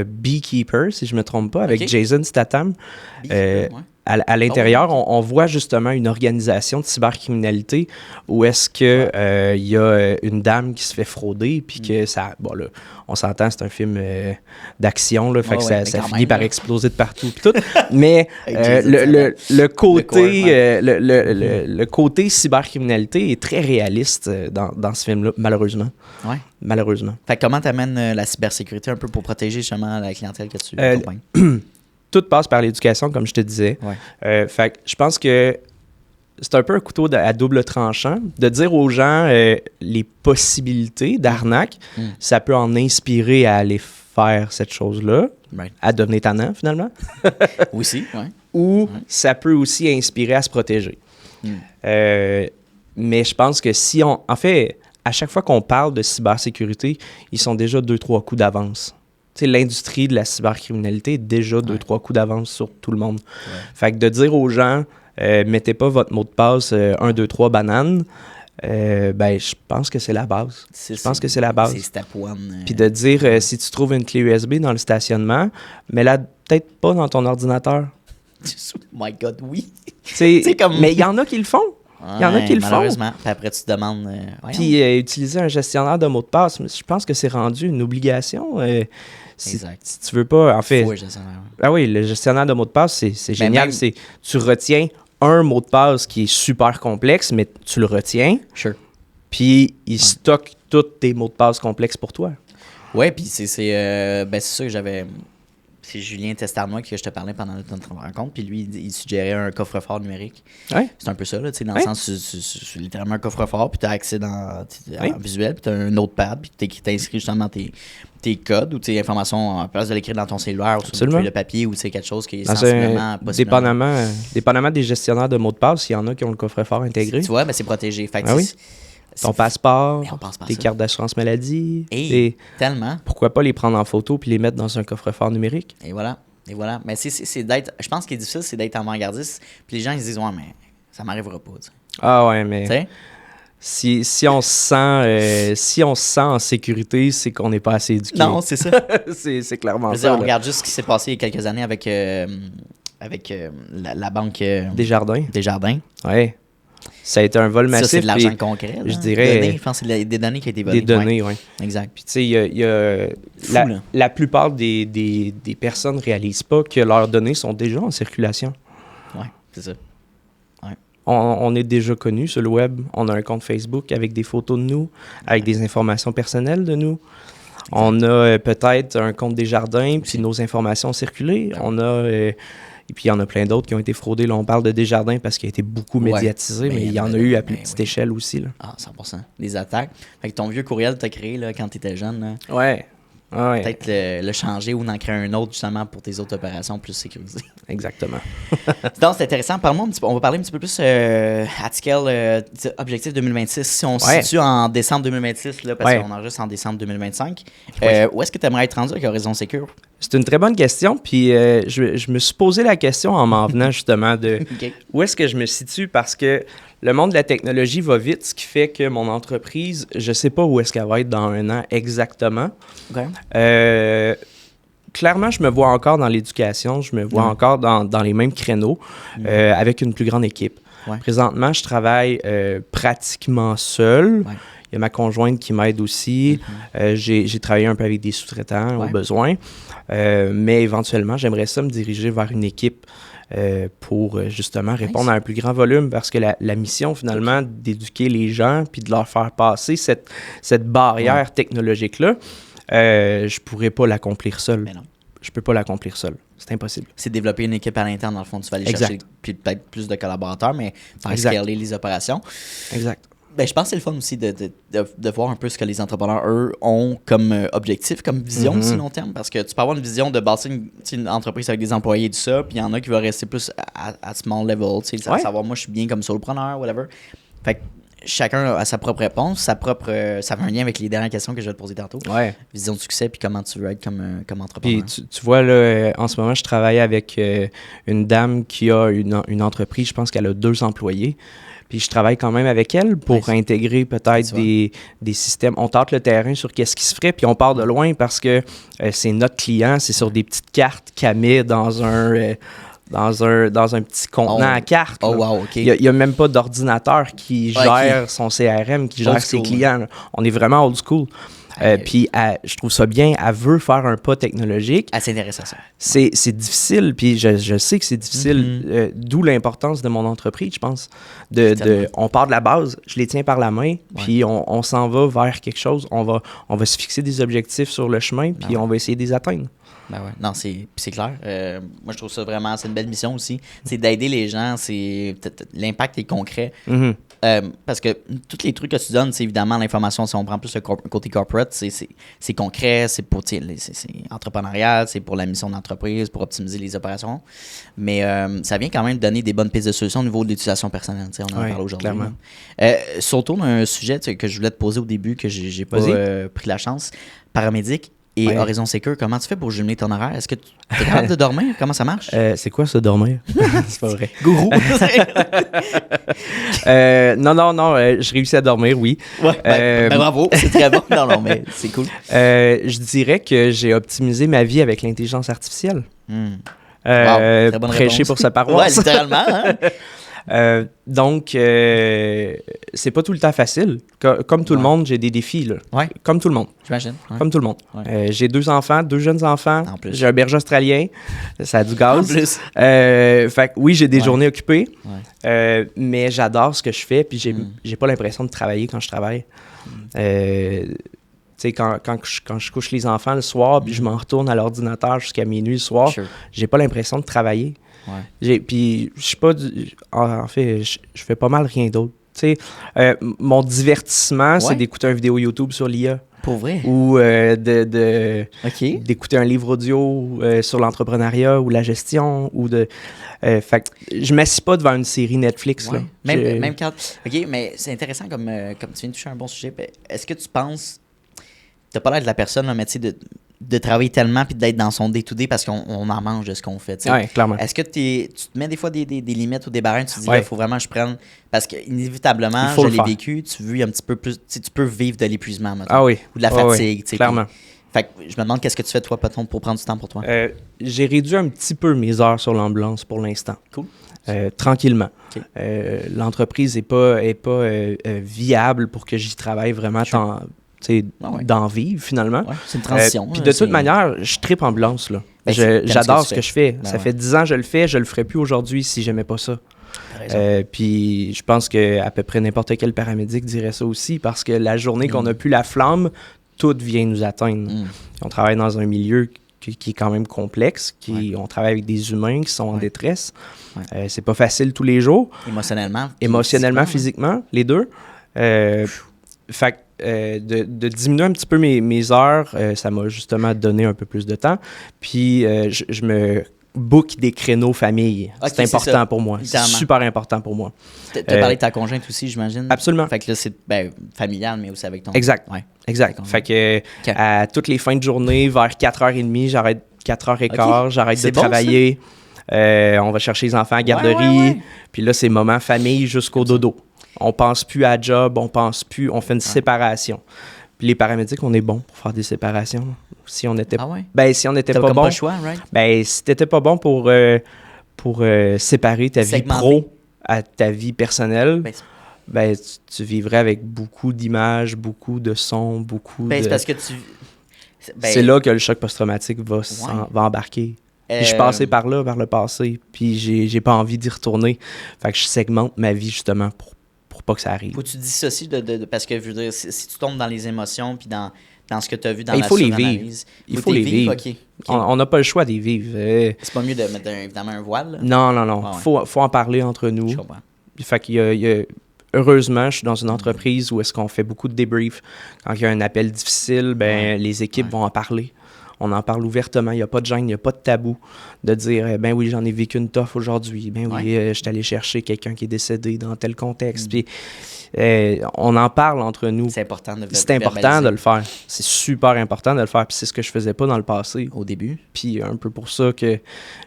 Beekeeper, si je me trompe pas, avec Jason Statham. À l'intérieur, on voit justement une organisation de cybercriminalité où est-ce que il y a une dame qui se fait frauder, puis que ça... Bon, là, on s'entend, c'est un film d'action, là, fait que ça finit par exploser de partout, puis tout. Mais le côté cybercriminalité est très réaliste dans ce film-là, malheureusement. Ouais. Malheureusement. Fait que comment t'amènes la cybersécurité un peu pour protéger justement la clientèle que tu accompagnes? Tout passe par l'éducation, comme je te disais. Ouais. Fait que je pense que c'est un peu un couteau à double tranchant. De dire aux gens les possibilités d'arnaque, ça peut en inspirer à aller faire cette chose-là, à devenir tannant, finalement. Aussi, oui. Ou ça peut aussi inspirer à se protéger. Mais je pense que si on... En fait, à chaque fois qu'on parle de cybersécurité, ils sont déjà 2-3 coups d'avance. Tu sais, l'industrie de la cybercriminalité est déjà 2-3 coups d'avance sur tout le monde. Ouais. Fait que de dire aux gens, mettez pas votre mot de passe 1, 2, 3 bananes, ben, je pense que c'est la base. Je pense que c'est la base. C'est step one. Puis de dire, si tu trouves une clé USB dans le stationnement, mets-la peut-être pas dans ton ordinateur. My God, oui. Comme... Mais il y en a qui le font. Il y en a qui le font. Malheureusement. Puis après, tu te demandes... Puis utiliser un gestionnaire de mots de passe, je pense que c'est rendu une obligation. Si tu veux pas, en fait... Ah oui, le gestionnaire de mots de passe, c'est génial. Même... Tu retiens un mot de passe qui est super complexe, mais tu le retiens. Sure. Puis il stocke tous tes mots de passe complexes pour toi. Oui, puis c'est ça que j'avais... C'est Julien Testarnois que je te parlais pendant notre rencontre, puis lui, il suggérait un coffre-fort numérique. Ouais. C'est un peu ça, là, dans le sens, c'est littéralement un coffre-fort, puis tu as accès en visuel, puis tu as un notepad, puis tu inscris justement tes codes ou tes informations en place de l'écrire dans ton cellulaire ou sur le papier ou c'est quelque chose qui est sensiblement possible. Dépendamment des gestionnaires de mots de passe, il y en a qui ont le coffre-fort intégré. Tu vois, c'est protégé. Fait que ton passeport, tes cartes d'assurance maladie. Tellement. Pourquoi pas les prendre en photo puis les mettre dans un coffre-fort numérique? Et voilà. Mais c'est d'être... Je pense ce qui est difficile, c'est d'être avant-gardiste. Puis les gens, ils se disent, ouais, mais ça m'arrivera pas. T'sais. Ah ouais, mais... Si on se sent en sécurité, c'est qu'on n'est pas assez éduqué. Non, c'est ça. c'est clairement ça. On regarde juste ce qui s'est passé il y a quelques années avec la banque... Desjardins. Ouais. Ça a été un vol massif. Ça, c'est de l'argent concret. Je dirais... je pense que c'est des données qui ont été volées. Des données, oui. Exact. Puis tu sais, il y a la plupart des personnes ne réalisent pas que leurs données sont déjà en circulation. Oui, c'est ça. Ouais. On est déjà connus sur le web. On a un compte Facebook avec des photos de nous, avec des informations personnelles de nous. Exact. On a peut-être un compte Desjardins, puis nos informations ont circulé. Ouais. On a... Et puis, il y en a plein d'autres qui ont été fraudés. Là, on parle de Desjardins parce qu'il a été beaucoup médiatisé, mais il y en a eu à plus petite échelle aussi. Là. Ah, 100%. Des attaques. Fait que ton vieux courriel que tu as créé là, quand tu étais jeune, là, ouais. Peut-être le changer ou en créer un autre justement pour tes autres opérations plus sécurisées. Exactement. Donc, c'est intéressant. Parle-moi on va parler un petit peu plus Attical Objectif 2026. Si on se situe en décembre 2026, là, parce qu'on enregistre en décembre 2025, où est-ce que tu aimerais être rendu avec Horizon Secure? C'est une très bonne question. Puis je me suis posé la question en m'en venant justement de où est-ce que je me situe parce que le monde de la technologie va vite, ce qui fait que mon entreprise, je ne sais pas où est-ce qu'elle va être dans 1 an exactement. Okay. Clairement, je me vois encore dans l'éducation, je me vois encore dans les mêmes créneaux avec une plus grande équipe. Ouais. Présentement, je travaille pratiquement seul. Ouais. Il y a ma conjointe qui m'aide aussi. J'ai travaillé un peu avec des sous-traitants au besoin. Mais éventuellement, j'aimerais ça me diriger vers une équipe pour justement répondre à un plus grand volume parce que la mission, finalement, d'éduquer les gens puis de leur faire passer cette barrière technologique-là, je pourrais pas l'accomplir seul. Mais non. Je peux pas l'accomplir seul. C'est impossible. C'est développer une équipe à l'interne, dans le fond. Tu vas aller Exact. chercher puis peut-être plus de collaborateurs, mais faire Exact. scaler les opérations. Exact. Ben, je pense que c'est le fun aussi de voir un peu ce que les entrepreneurs, eux, ont comme objectif, comme vision aussi long terme. Parce que tu peux avoir une vision de bâtir une entreprise avec des employés et tout ça, puis il y en a qui vont rester plus à small level, tu sais, savoir moi je suis bien comme solopreneur, whatever. Fait que chacun a sa propre réponse, ça fait un lien avec les dernières questions que je vais te poser tantôt. Ouais. Vision de succès, puis comment tu veux être comme entrepreneur. Puis tu vois, là, en ce moment, je travaille avec une dame qui a une entreprise, je pense qu'elle a 2 employés. Puis je travaille quand même avec elle pour intégrer peut-être des systèmes. On tente le terrain sur qu'est-ce qui se ferait, puis on part de loin parce que c'est notre client, c'est sur des petites cartes qu'elle met dans un petit contenant à cartes. Oh, wow, OK. Il n'y a même pas d'ordinateur qui gère son CRM, qui gère ses clients. Là. On est vraiment old school. Puis je trouve ça bien, elle veut faire un pas technologique. Elle s'intéresse à ça. C'est difficile, puis je sais que c'est difficile, d'où l'importance de mon entreprise, je pense. On part de la base, je les tiens par la main, puis on s'en va vers quelque chose. On va se fixer des objectifs sur le chemin, puis on va essayer de les atteindre. Ben ouais. Non, c'est clair. Moi, je trouve ça vraiment, c'est une belle mission aussi. C'est d'aider les gens, l'impact est concret. Parce que tous les trucs que tu donnes, c'est évidemment l'information, si on prend plus le côté corporate, c'est concret, c'est pour c'est entrepreneurial, c'est pour la mission d'entreprise, pour optimiser les opérations. Mais ça vient quand même donner des bonnes pistes de solutions au niveau de l'utilisation personnelle. On en parle aujourd'hui. Surtout un sujet que je voulais te poser au début, que j'ai pas pris la chance. Paramédic et Horizon Secure, comment tu fais pour jumeler ton horaire? Est-ce que tu es capable de dormir? Comment ça marche? C'est quoi ça, dormir? C'est pas vrai. Gourou! Non, je réussis à dormir, oui. Ouais, bravo, c'est très bon. Non, mais c'est cool. Je dirais que j'ai optimisé ma vie avec l'intelligence artificielle. Très bonne prêcher réponse. pour sa paroisse. Ouais, littéralement. Hein? Donc, c'est pas tout le temps facile. Comme tout le monde, j'ai des défis. Là. Ouais. Comme tout le monde. J'imagine. Ouais. Comme tout le monde. Ouais. J'ai 2 enfants, 2 jeunes enfants. En plus. J'ai un berger australien. Ça a du gaz. En plus. Fait que oui, j'ai des journées occupées. Ouais. Mais j'adore ce que je fais. Puis j'ai pas l'impression de travailler quand je travaille. Tu sais, quand je couche les enfants le soir, puis je m'en retourne à l'ordinateur jusqu'à minuit le soir, j'ai pas l'impression de travailler. Ouais. Puis je suis pas en fait, je fais pas mal rien d'autre. Tu sais, mon divertissement, c'est d'écouter une vidéo YouTube sur l'IA. Pour vrai? Ou d'écouter un livre audio sur l'entrepreneuriat ou la gestion. Fait que je m'assis pas devant une série Netflix. Ouais. Là. Même quand... OK, mais c'est intéressant comme tu viens de toucher un bon sujet. Est-ce que tu penses... T'as pas l'air de la personne, là, mais tu sais, de travailler tellement puis d'être dans son day-to-day parce qu'on en mange de ce qu'on fait. Oui, clairement. Est-ce que tu te mets des fois des limites ou des barrières, tu te dis il faut vraiment que je prenne parce qu'inévitablement, je l'ai vécu, tu veux un petit peu plus, tu peux vivre de l'épuisement maintenant, ou de la fatigue. Clairement. Fait que je me demande qu'est-ce que tu fais toi, patron, pour prendre du temps pour toi. J'ai réduit un petit peu mes heures sur l'ambulance pour l'instant. Cool. Tranquillement. Okay. L'entreprise n'est pas viable pour que j'y travaille vraiment d'en vivre, finalement. Ouais, c'est une transition. Puis de toute manière, je tripe ambulance. Là. J'adore ce que je fais. Ça fait 10 ans que je le fais. Je le ferais plus aujourd'hui si j'aimais pas ça. Puis je pense qu'à peu près n'importe quel paramédic dirait ça aussi, parce que la journée qu'on n'a plus la flamme, tout vient nous atteindre. On travaille dans un milieu qui est quand même complexe, on travaille avec des humains qui sont en détresse. C'est pas facile tous les jours. Émotionnellement, physiquement, les deux. Fait de diminuer un petit peu mes heures, ça m'a justement donné un peu plus de temps. Puis je me book des créneaux famille. Okay, c'est important pour moi. C'est super important pour moi. Tu as parlé de ta conjointe aussi, j'imagine? Absolument. Fait que là, c'est familial, mais aussi avec ton... Exact. Exact. Fait que à toutes les fins de journée, vers 4h30, j'arrête 4h15, j'arrête de travailler. On va chercher les enfants à la garderie. Puis là, c'est moment famille jusqu'au dodo. On pense plus à job, on fait une séparation. Puis les paramédics, on est bon pour faire des séparations. Si on était si on n'était pas bon, pas le choix, right? Si t'étais pas bon pour séparer ta vie pro à ta vie personnelle, tu vivrais avec beaucoup d'images, beaucoup de sons, beaucoup de... C'est parce que c'est là que le choc post-traumatique va embarquer. Puis je suis passé par là, par le passé, puis j'ai pas envie d'y retourner. Fait que je segmente ma vie justement pour pas que ça arrive. Faut que tu dissocies parce que je veux dire, si tu tombes dans les émotions puis dans dans ce que tu as vu dans il la faut les suranalyse. Il faut les vivre. OK. On n'a pas le choix d'y vivre. C'est pas mieux de mettre évidemment un voile, là? Non. Ouais. Faut en parler entre nous. Je comprends. Fait qu'il y a heureusement, je suis dans une entreprise où est-ce qu'on fait beaucoup de débriefs. Quand il y a un appel difficile, les équipes vont en parler. On en parle ouvertement. Il n'y a pas de gêne, il n'y a pas de tabou de dire ben oui, j'en ai vécu une toffe aujourd'hui. Ben oui, je suis allé chercher quelqu'un qui est décédé dans tel contexte. Puis on en parle entre nous. C'est important de C'est important de le faire. C'est super important de le faire. Puis c'est ce que je faisais pas dans le passé. Au début. Puis un peu pour ça que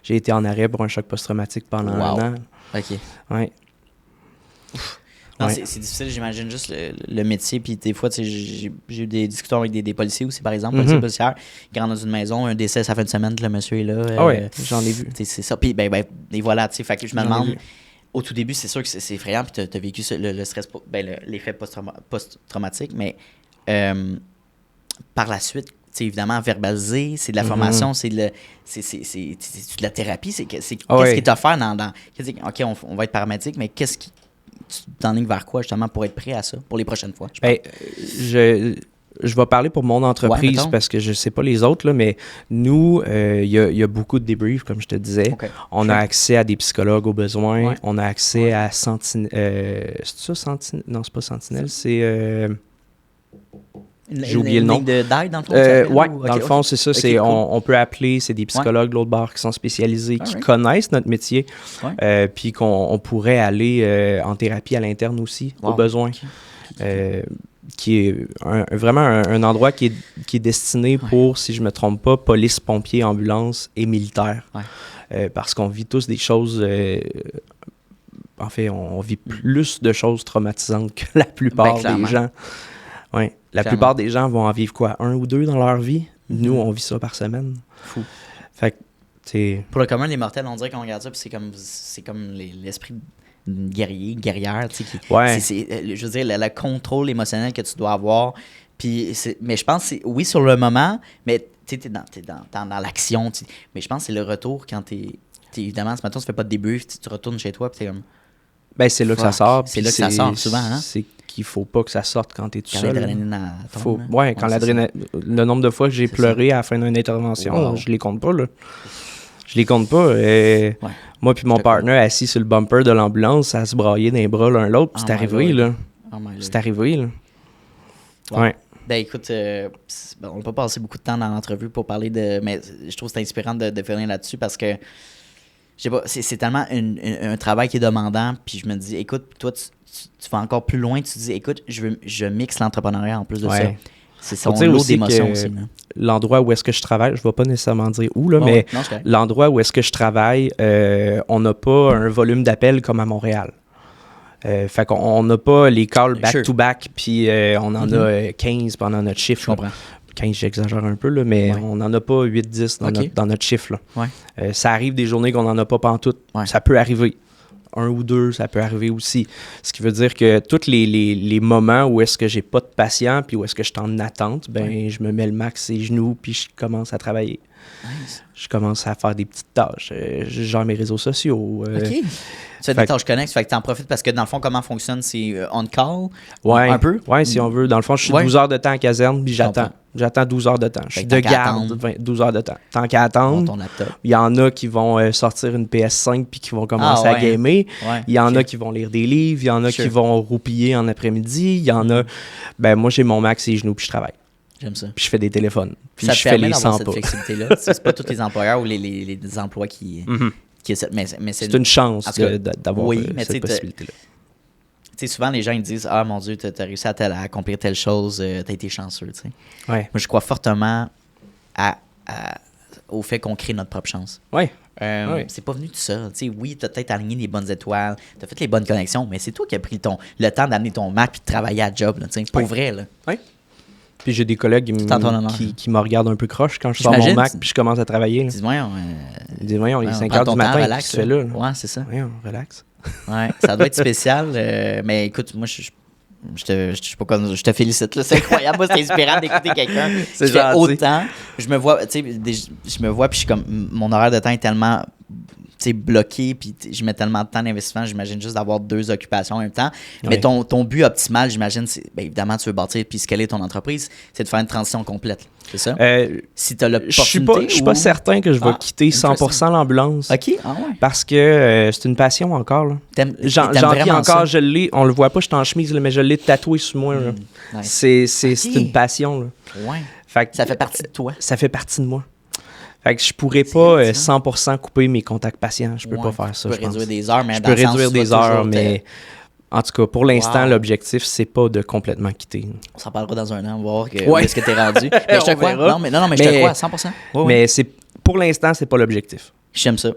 j'ai été en arrêt pour un choc post-traumatique pendant 1 an. OK. Ouais. Non, c'est difficile, j'imagine juste le métier. Puis des fois, j'ai eu des discussions avec des policiers aussi, par exemple, policiers policières, qui rentrent dans une maison, un décès, ça fait une semaine que le monsieur est là. J'en ai vu. C'est ça. Puis et voilà, tu sais, fait que je me demande, au tout début, c'est sûr que c'est effrayant, puis tu as vécu le stress, l'effet post-traumatique, mais par la suite, évidemment, verbaliser, c'est de la formation, c'est de la thérapie, qu'est-ce qui est offert dans OK, on va être paramédic, mais qu'est-ce qui tu t'enlignes vers quoi, justement, pour être prêt à ça, pour les prochaines fois? Je vais parler pour mon entreprise parce que je ne sais pas les autres, là, mais nous, il y a beaucoup de débriefs, comme je te disais. Okay. On a accès à des psychologues au besoin. Ouais. On a accès à Sentinelle. C'est ça, Sentinelle? Non, c'est pas Sentinelle, c'est... J'ai oublié le nom. D'aide, dans le fond? Oui, dans le fond, c'est ça. Cool. On peut appeler, c'est des psychologues de l'autre bord qui sont spécialisés, qui connaissent notre métier, puis qu'on pourrait aller en thérapie à l'interne aussi, au besoin. Qui est vraiment un endroit qui est destiné pour, si je ne me trompe pas, police, pompiers, ambulance et militaires. Parce qu'on vit tous des choses... en fait, on vit plus de choses traumatisantes que la plupart des gens. Oui. La plupart des gens vont en vivre quoi? 1 ou 2 dans leur vie? Nous, on vit ça par semaine. Fou. Fait que, t'sais... Pour le commun des mortels, on dirait qu'on regarde ça, puis c'est comme l'esprit guerrière, tu sais. Je veux dire, le contrôle émotionnel que tu dois avoir. Puis mais je pense que oui, sur le moment, mais tu sais, t'es dans l'action. Mais je pense que c'est le retour quand évidemment, ce matin, tu fais pas de débrief, tu retournes chez toi, puis t'es comme... Ben, c'est là que ça sort. C'est là que ça sort, souvent, hein? C'est qu'il faut pas que ça sorte quand t'es tout seul. L'adrénaline tombe. Quand l'adrénaline... Le nombre de fois que j'ai pleuré à la fin d'une intervention, je les compte pas, là. Je les compte pas. Moi puis mon partner assis sur le bumper de l'ambulance, à se brailler dans les bras l'un l'autre, puis c'est arrivé, là. C'est arrivé, là. Ouais. Ben écoute, on n'a pas passé beaucoup de temps dans l'entrevue pour parler de... Mais je trouve que c'est inspirant de finir là-dessus parce que je sais pas, c'est tellement un travail qui est demandant, puis je me dis, écoute, toi, tu vas encore plus loin, tu te dis, écoute, je mixe l'entrepreneuriat en plus de ça. C'est son lot d'émotions aussi. L'endroit où est-ce que je travaille, je ne vais pas nécessairement dire où, là, mais l'endroit où est-ce que je travaille, on n'a pas un volume d'appels comme à Montréal. Fait qu'on n'a pas les calls back-to-back, puis on en a 15 pendant notre chiffre. Je comprends. 15, j'exagère un peu, là, mais on n'en a pas 8-10 dans notre chiffre. Là. Ça arrive des journées qu'on n'en a pas pantoute. Ça peut arriver. 1 ou 2, ça peut arriver aussi. Ce qui veut dire que tous les moments où est-ce que j'ai pas de patient puis où est-ce que je suis en attente, je me mets le max sur les genoux puis je commence à travailler. Nice. Je commence à faire des petites tâches. Je gère mes réseaux sociaux. Tu fais des tâches connexes, fait que tu en profites parce que dans le fond, comment fonctionne, c'est on-call un peu? Oui, si on veut. Dans le fond, je suis 12 heures de temps à caserne puis j'attends. J'attends 12 heures de temps. Je suis de garde 12 heures de temps. Tant qu'à attendre, il y en a qui vont sortir une PS5 puis qui vont commencer à gamer. Il y en a qui vont lire des livres. Il y en a qui vont roupiller en après-midi. Il y en a... moi, j'ai mon max et les genoux puis je travaille. J'aime ça. Puis je fais des téléphones. Puis ça je fais les 100 pas. Cette flexibilité-là. C'est pas tous les employeurs ou les emplois qui... Mais c'est une chance d'avoir cette possibilité-là. Tu sais, souvent, les gens ils disent « Ah, mon Dieu, t'as réussi à accomplir telle chose, t'as été chanceux. » tu sais. Moi, je crois fortement au fait qu'on crée notre propre chance. C'est pas venu de ça. Tu sais, oui, t'as peut-être aligné les bonnes étoiles, t'as fait les bonnes connexions, mais c'est toi qui as pris le temps d'amener ton Mac et de travailler à job. Là, pour vrai. Là. Puis j'ai des collègues qui me regardent un peu croche quand je sors mon Mac puis je commence à travailler. Ils disent, voyons, il est 5 heures du matin, relax, tu fais là. Ouais, c'est ça. Voyons, relax. Ouais, ça doit être spécial. Mais écoute, moi, je te félicite. Là. C'est incroyable. Moi, c'est inspirant d'écouter quelqu'un qui fait autant. Je me vois, puis je suis comme, mon horaire de temps est tellement bloqué, puis je mets tellement de temps d'investissement, j'imagine juste d'avoir 2 occupations en même temps. Mais ton but optimal, j'imagine, c'est évidemment, tu veux bâtir puis scaler ton entreprise, c'est de faire une transition complète. C'est ça? Si tu as l'opportunité. Je suis pas certain que je vais quitter 100% l'ambulance. OK. Parce que c'est une passion encore. Là. J'en vis encore, je l'ai. On le voit pas, je suis en chemise, là, mais je l'ai tatoué sur moi. Là. Nice. C'est une passion. Là. Ouais. Fait que, ça fait partie de toi. Ça fait partie de moi. Fait que je pourrais pas 100% couper mes contacts patients. Je peux pas faire ça. Tu peux réduire des heures, mais je peux réduire des heures, mais en tout cas, pour l'instant, l'objectif, c'est pas de complètement quitter. On s'en parlera dans un an, voir où est-ce que t'es rendu. Mais je te crois. Non, mais je te crois à 100%. Mais pour l'instant, c'est pas l'objectif. J'aime ça.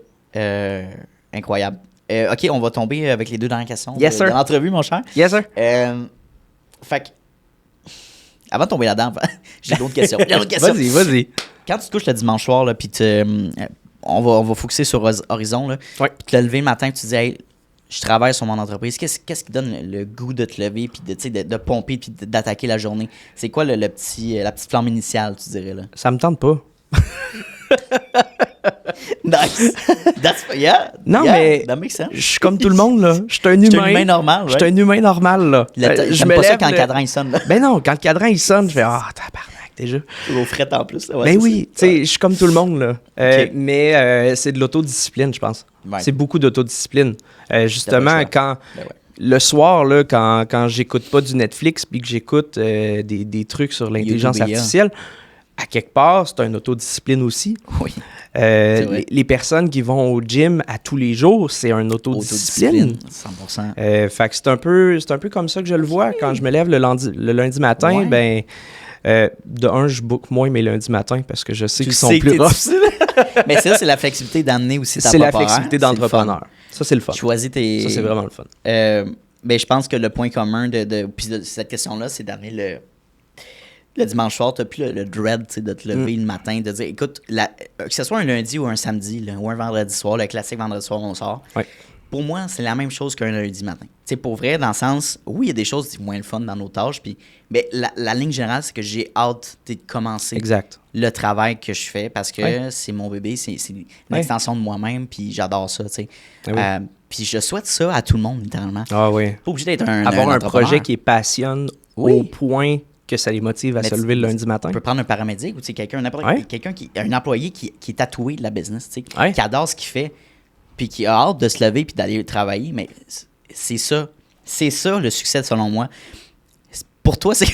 Incroyable. OK, on va tomber avec les 2 dernières questions de l'entrevue, mon cher. Yes, sir. Fait que, avant de tomber là-dedans, j'ai d'autres questions. Vas-y. Quand tu te couches le dimanche soir, là, puis on va focuser sur Horizon, là, puis te lever le matin, tu te dis, hey, je travaille sur mon entreprise. Qu'est-ce qui donne le goût de te lever, puis de pomper, puis d'attaquer la journée? C'est quoi la petite flamme initiale, tu dirais? Là? Ça me tente pas. Nice. Non, mais je suis comme tout le monde, là. Je suis un humain normal. Je suis un humain normal, là. Je me lève ça quand le cadran il sonne. Là. Ben non, quand le cadran il sonne, je fais tabarnak, déjà. Au fret en plus. Ben oui, tu sais, je suis comme tout le monde, là. Mais c'est de l'autodiscipline, je pense. Ouais. C'est beaucoup d'autodiscipline. Justement, quand... Le soir, là, quand j'écoute pas du Netflix puis que j'écoute des trucs sur l'intelligence artificielle, à quelque part, c'est une autodiscipline aussi. Oui. Les personnes qui vont au gym à tous les jours, c'est une autodiscipline. 100%. Fait que c'est un peu comme ça que je le vois. Quand je me lève le lundi matin, de un, je book moins mes lundis matins parce que je sais qu'ils sont plus rough. Mais ça, c'est la flexibilité d'amener aussi ta propre horaire. C'est la flexibilité d'entrepreneur. Ça, c'est le fun. Choisis tes... Ça, c'est vraiment le fun. Je pense que le point commun de cette question-là, c'est d'amener le dimanche soir, tu n'as plus le dread de te lever le matin, de dire, écoute, que ce soit un lundi ou un samedi, là, ou un vendredi soir, le classique vendredi soir, on sort. Ouais. Pour moi, c'est la même chose qu'un lundi matin. T'sais, pour vrai, dans le sens, oui, il y a des choses moins le fun dans nos tâches, mais la ligne générale, c'est que j'ai hâte de commencer le travail que je fais parce que c'est mon bébé, c'est une extension de moi-même, puis j'adore ça. Puis je souhaite ça à tout le monde, littéralement. Ah oui. Pas obligé d'être avoir un projet qui est passionne au point que ça les motive à se lever le lundi matin. On peut prendre un paramédic ou quelqu'un un employé qui est tatoué de la business, qui adore ce qu'il fait, puis qui a hâte de se lever puis d'aller travailler. Mais c'est ça le succès, selon moi. Pour toi, c'est...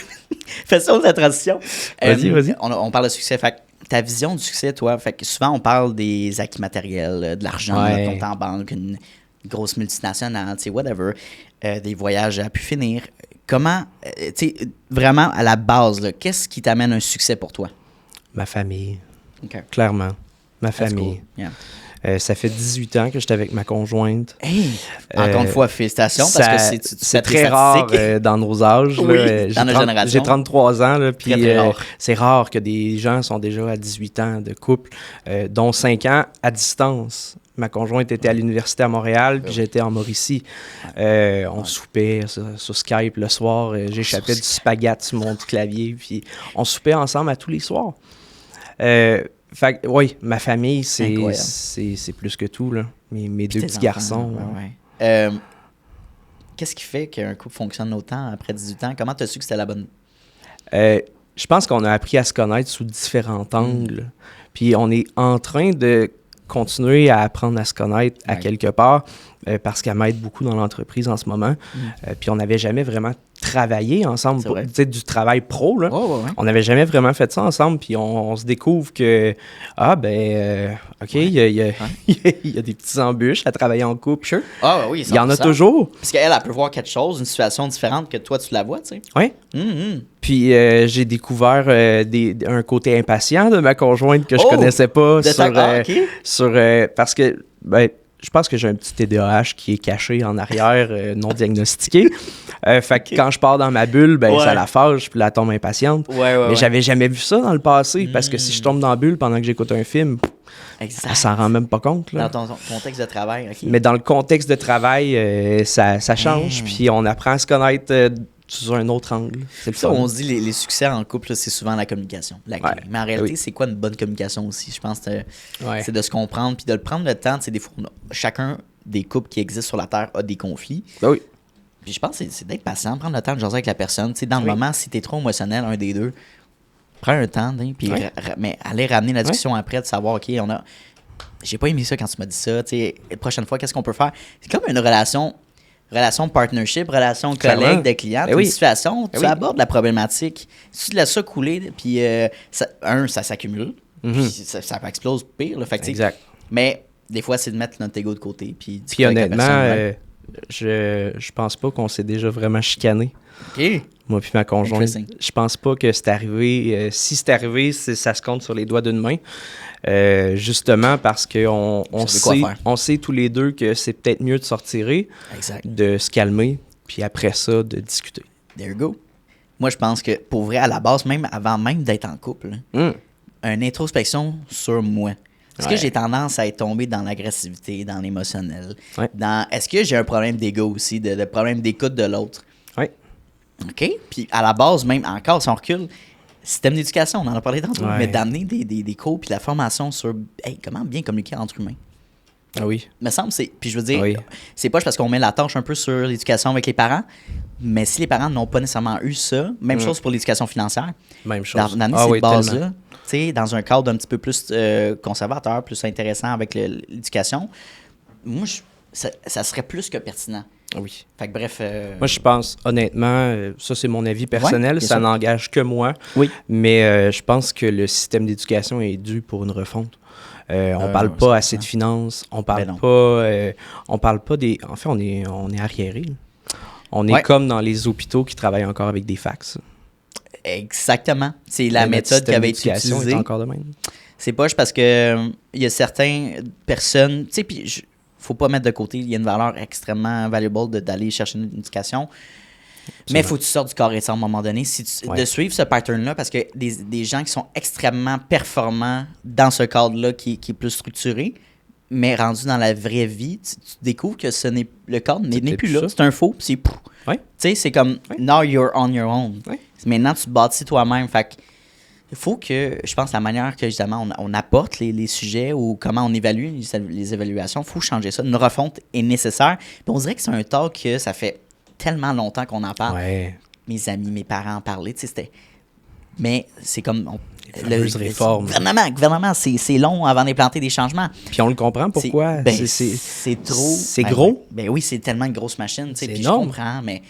Fais ça la transition. Vas-y. On parle de succès. Fait que ta vision du succès, toi, fait que souvent, on parle des acquis matériels, de l'argent, un compte en banque, une grosse multinationale, whatever, des voyages à pu finir. Comment, vraiment à la base, là, qu'est-ce qui t'amène un succès pour toi? Ma famille. Okay. Clairement. Ma famille. Cool. Ça fait 18 ans que j'étais avec ma conjointe. Hey! Encore une fois, félicitations, parce que c'est très rare dans nos âges. Oui, là. dans notre génération. J'ai 33 ans, là, puis très rare. C'est rare que des gens sont déjà à 18 ans de couple, dont 5 ans à distance. Ma conjointe était à l'université à Montréal, puis j'étais en Mauricie. On soupait sur Skype le soir. J'échappais du spaghetti sur mon clavier, puis on soupait ensemble à tous les soirs. Fait que, oui, ma famille, c'est plus que tout, là. Mes 2 petits garçons. Qu'est-ce qui fait qu'un couple fonctionne autant après 18 ans? Comment tu as su que c'était la bonne? Je pense qu'on a appris à se connaître sous différents angles. Puis on est en train de continuer à apprendre à se connaître à quelque part parce qu'elle m'aide beaucoup dans l'entreprise en ce moment. Puis on n'avait jamais vraiment travaillé ensemble, du travail pro. Là. On n'avait jamais vraiment fait ça ensemble. Puis on se découvre que, OK, il y a des petites embûches à travailler en couple. Sure. Oui, il y en a toujours. Parce qu'elle, elle peut voir quelque chose, une situation différente que toi, tu la vois, tu sais. Oui. Puis j'ai découvert un côté impatient de ma conjointe que je connaissais pas parce que je pense que j'ai un petit TDAH qui est caché en arrière, non diagnostiqué. Fait que quand je pars dans ma bulle, ça la fâche, puis là, elle tombe impatiente. Mais j'avais jamais vu ça dans le passé, parce que si je tombe dans la bulle pendant que j'écoute un film, elle s'en rend même pas compte. Là. Dans ton contexte de travail. Mais dans le contexte de travail, ça change, puis on apprend à se connaître sous un autre angle. C'est le Ça, fun. on se dit les succès en couple, là, c'est souvent la communication. La clé. Ouais. Mais en réalité, Oui. c'est quoi une bonne communication aussi? Je pense que Ouais. c'est de se comprendre puis de le prendre le temps. Tu sais, des fois, chacun des couples qui existent sur la Terre a des conflits. Ben oui. Puis je pense que c'est d'être patient, prendre le temps de jaser avec la personne. Tu sais, dans le Oui. moment, si t'es trop émotionnel, un des deux, prends un temps, puis Oui. mais aller ramener la discussion après, de savoir, OK, j'ai pas aimé ça quand tu m'as dit ça. Tu sais, la prochaine fois, qu'est-ce qu'on peut faire? C'est comme une relation partnership, relation collègue Clairement. de client. Ben Une oui. situation, tu Ben oui. abordes la problématique. Si tu laisses ça couler, puis ça s'accumule, puis ça peut exploser pire. Là, fait que, tu sais, Exact. mais des fois, c'est de mettre notre ego de côté. Puis Puis honnêtement, ouais. je pense pas qu'on s'est déjà vraiment chicané. OK. Moi puis ma conjointe. Interesting. Je pense pas que c'est arrivé. Si c'est arrivé, ça se compte sur les doigts d'une main. Justement parce qu'on savez quoi faire. on sait tous les deux que c'est peut-être mieux de s'en retirer, Exact. de se calmer, puis après ça, de discuter. There you go. Moi, je pense que, pour vrai, à la base, même avant même d'être en couple, là, une introspection sur moi. Est-ce que Ouais. j'ai tendance à être tombé dans l'agressivité, dans l'émotionnel? Ouais. Est-ce que j'ai un problème d'ego aussi, de problème d'écoute de l'autre? Oui. OK? Puis à la base, même encore, si on recule, système d'éducation, on en a parlé tantôt, Ouais. mais d'amener des cours puis de la formation sur comment bien communiquer entre humains. Ah oui. Me semble, puis je veux dire, Oui. c'est pas parce qu'on met la tâche un peu sur l'éducation avec les parents, mais si les parents n'ont pas nécessairement eu ça, même chose pour l'éducation financière, Même chose. d'amener Ah cette oui, base-là, tellement. tu sais, dans un cadre un petit peu plus conservateur, plus intéressant avec l'éducation, moi, ça serait plus que pertinent. Oui. Fait que bref... Moi, je pense, honnêtement, ça c'est mon avis personnel, bien ça sûr. n'engage que moi, Oui. mais je pense que le système d'éducation est dû pour une refonte. On parle c'est pas assez ça. de finances, on Ben parle pas des... En fait, on est arriéré. Là. On est Ouais. comme dans les hôpitaux qui travaillent encore avec des fax. Exactement. C'est la Notre méthode qui système avait été d'éducation utilisée. est encore de même. C'est poche parce que il y a certaines personnes, tu sais, puis faut pas mettre de côté, il y a une valeur extrêmement valuable d'aller chercher une éducation. Mais il faut que tu sortes du carré à un moment donné. Ouais. De suivre ce pattern-là, parce que des gens qui sont extrêmement performants dans ce cadre-là qui est plus structuré, mais rendu dans la vraie vie, tu découvres que le cadre n'est peut-être plus plus là. ça. C'est un faux, puis c'est... Ouais. Tu sais, c'est comme Ouais. now you're on your own. Ouais. Maintenant, tu te bâtis toi-même. Fait que il faut que, je pense, la manière que justement on apporte les sujets ou comment on évalue les évaluations, il faut changer ça. Une refonte est nécessaire. Puis on dirait que c'est un talk que ça fait tellement longtemps qu'on en parle. Ouais. Mes amis, mes parents en parlaient, tu sais, c'était... Mais c'est comme... fameuses réformes. Gouvernement, c'est long avant d'implanter des changements. Puis on le comprend pourquoi. C'est trop... C'est gros. Ben oui, c'est tellement une grosse machine, tu sais, C'est puis énorme. je comprends, mais...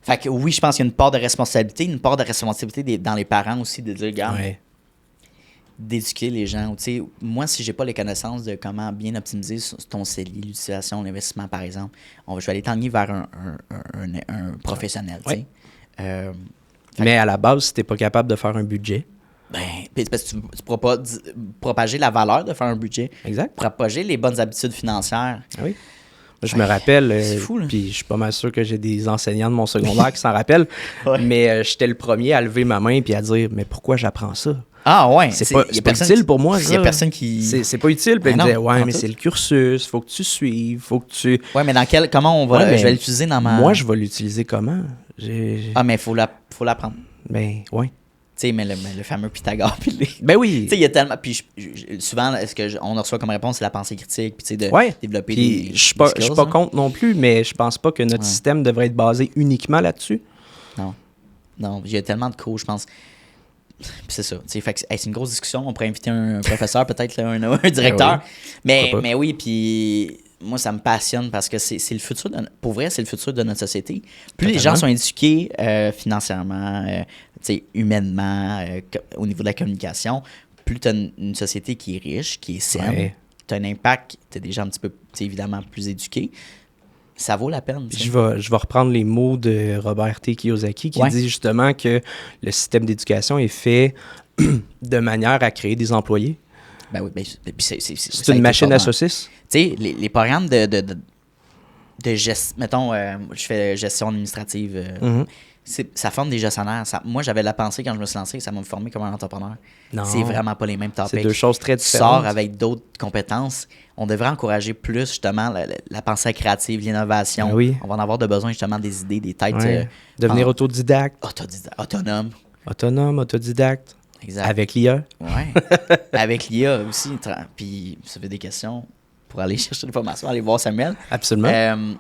Fait que oui, je pense qu'il y a une part de responsabilité dans les parents aussi, de dire, regarde, Ouais. d'éduquer les gens. Tu sais, moi, si j'ai pas les connaissances de comment bien optimiser ton CELI, l'utilisation, l'investissement, par exemple, je vais aller t'enligner vers un professionnel, tu sais. Ouais. Mais à la base, si t'es pas capable de faire un budget. Ben, puis c'est parce que tu pourras pas propager la valeur de faire un budget, Exact. propager les bonnes habitudes financières. Ah oui. Moi, je me rappelle, c'est fou, là. puis je suis pas mal sûr que j'ai des enseignants de mon secondaire qui s'en rappellent, Ouais. mais j'étais le premier à lever ma main puis à dire « Mais pourquoi j'apprends ça? Ah ouais, C'est y pas a personne utile qui- pour moi, Il y ça. a personne qui... C'est pas utile. » Puis Ben ils disaient « non, Ouais, pas mais tout. c'est le cursus, faut que tu suives, faut que tu... Ouais, mais comment on va... Ouais, mais je vais l'utiliser dans ma... Moi, je vais l'utiliser comment? Ah, mais faut l'apprendre. Ben, ouais. Tu sais, mais le fameux Pythagore, puis Ben oui. Tu sais, il y a tellement... Puis souvent, on reçoit comme réponse, c'est la pensée critique, puis tu sais, de Ouais. développer Puis des je suis pas skills, hein. contre non plus, mais je pense pas que notre Ouais. système devrait être basé uniquement là-dessus. Non, il y a tellement de cours, je pense. Puis c'est ça. Tu sais, fait que c'est une grosse discussion. On pourrait inviter un professeur, peut-être là, un directeur. Ben Pourquoi pas? Mais oui, puis moi, ça me passionne parce que c'est le futur. Pour vrai, c'est le futur de notre société. Plus les gens Totalement. sont éduqués financièrement, tu sais, humainement, au niveau de la communication, plus tu as une société qui est riche, qui est saine, Ouais. tu as un impact, tu as des gens un petit peu, tu sais, évidemment, plus éduqués. Ça vaut la peine. tu sais. Je vais reprendre les mots de Robert T. Kiyosaki qui Ouais. dit justement que le système d'éducation est fait de manière à créer des employés. Ben oui, ben, puis C'est ça a une été machine à fort, hein. saucisses. Tu sais, les programmes de gestion, mettons, je fais gestion administrative. Mhm. ça forme des gestionnaires. Moi, j'avais la pensée quand je me suis lancé, ça m'a formé comme un entrepreneur. Non. C'est vraiment pas les mêmes topics. C'est deux choses très Tu différentes. sors avec d'autres compétences. On devrait encourager plus, justement, la pensée créative, l'innovation. Ben oui. On va en avoir de besoin, justement, des idées, des têtes. Ouais. Devenir autodidacte. Autonome. Autonome, autodidacte. Exact. Avec l'IA. Ouais. Avec l'IA aussi. Puis, si vous avez des questions pour aller chercher l'information, allez voir Samuel. Absolument.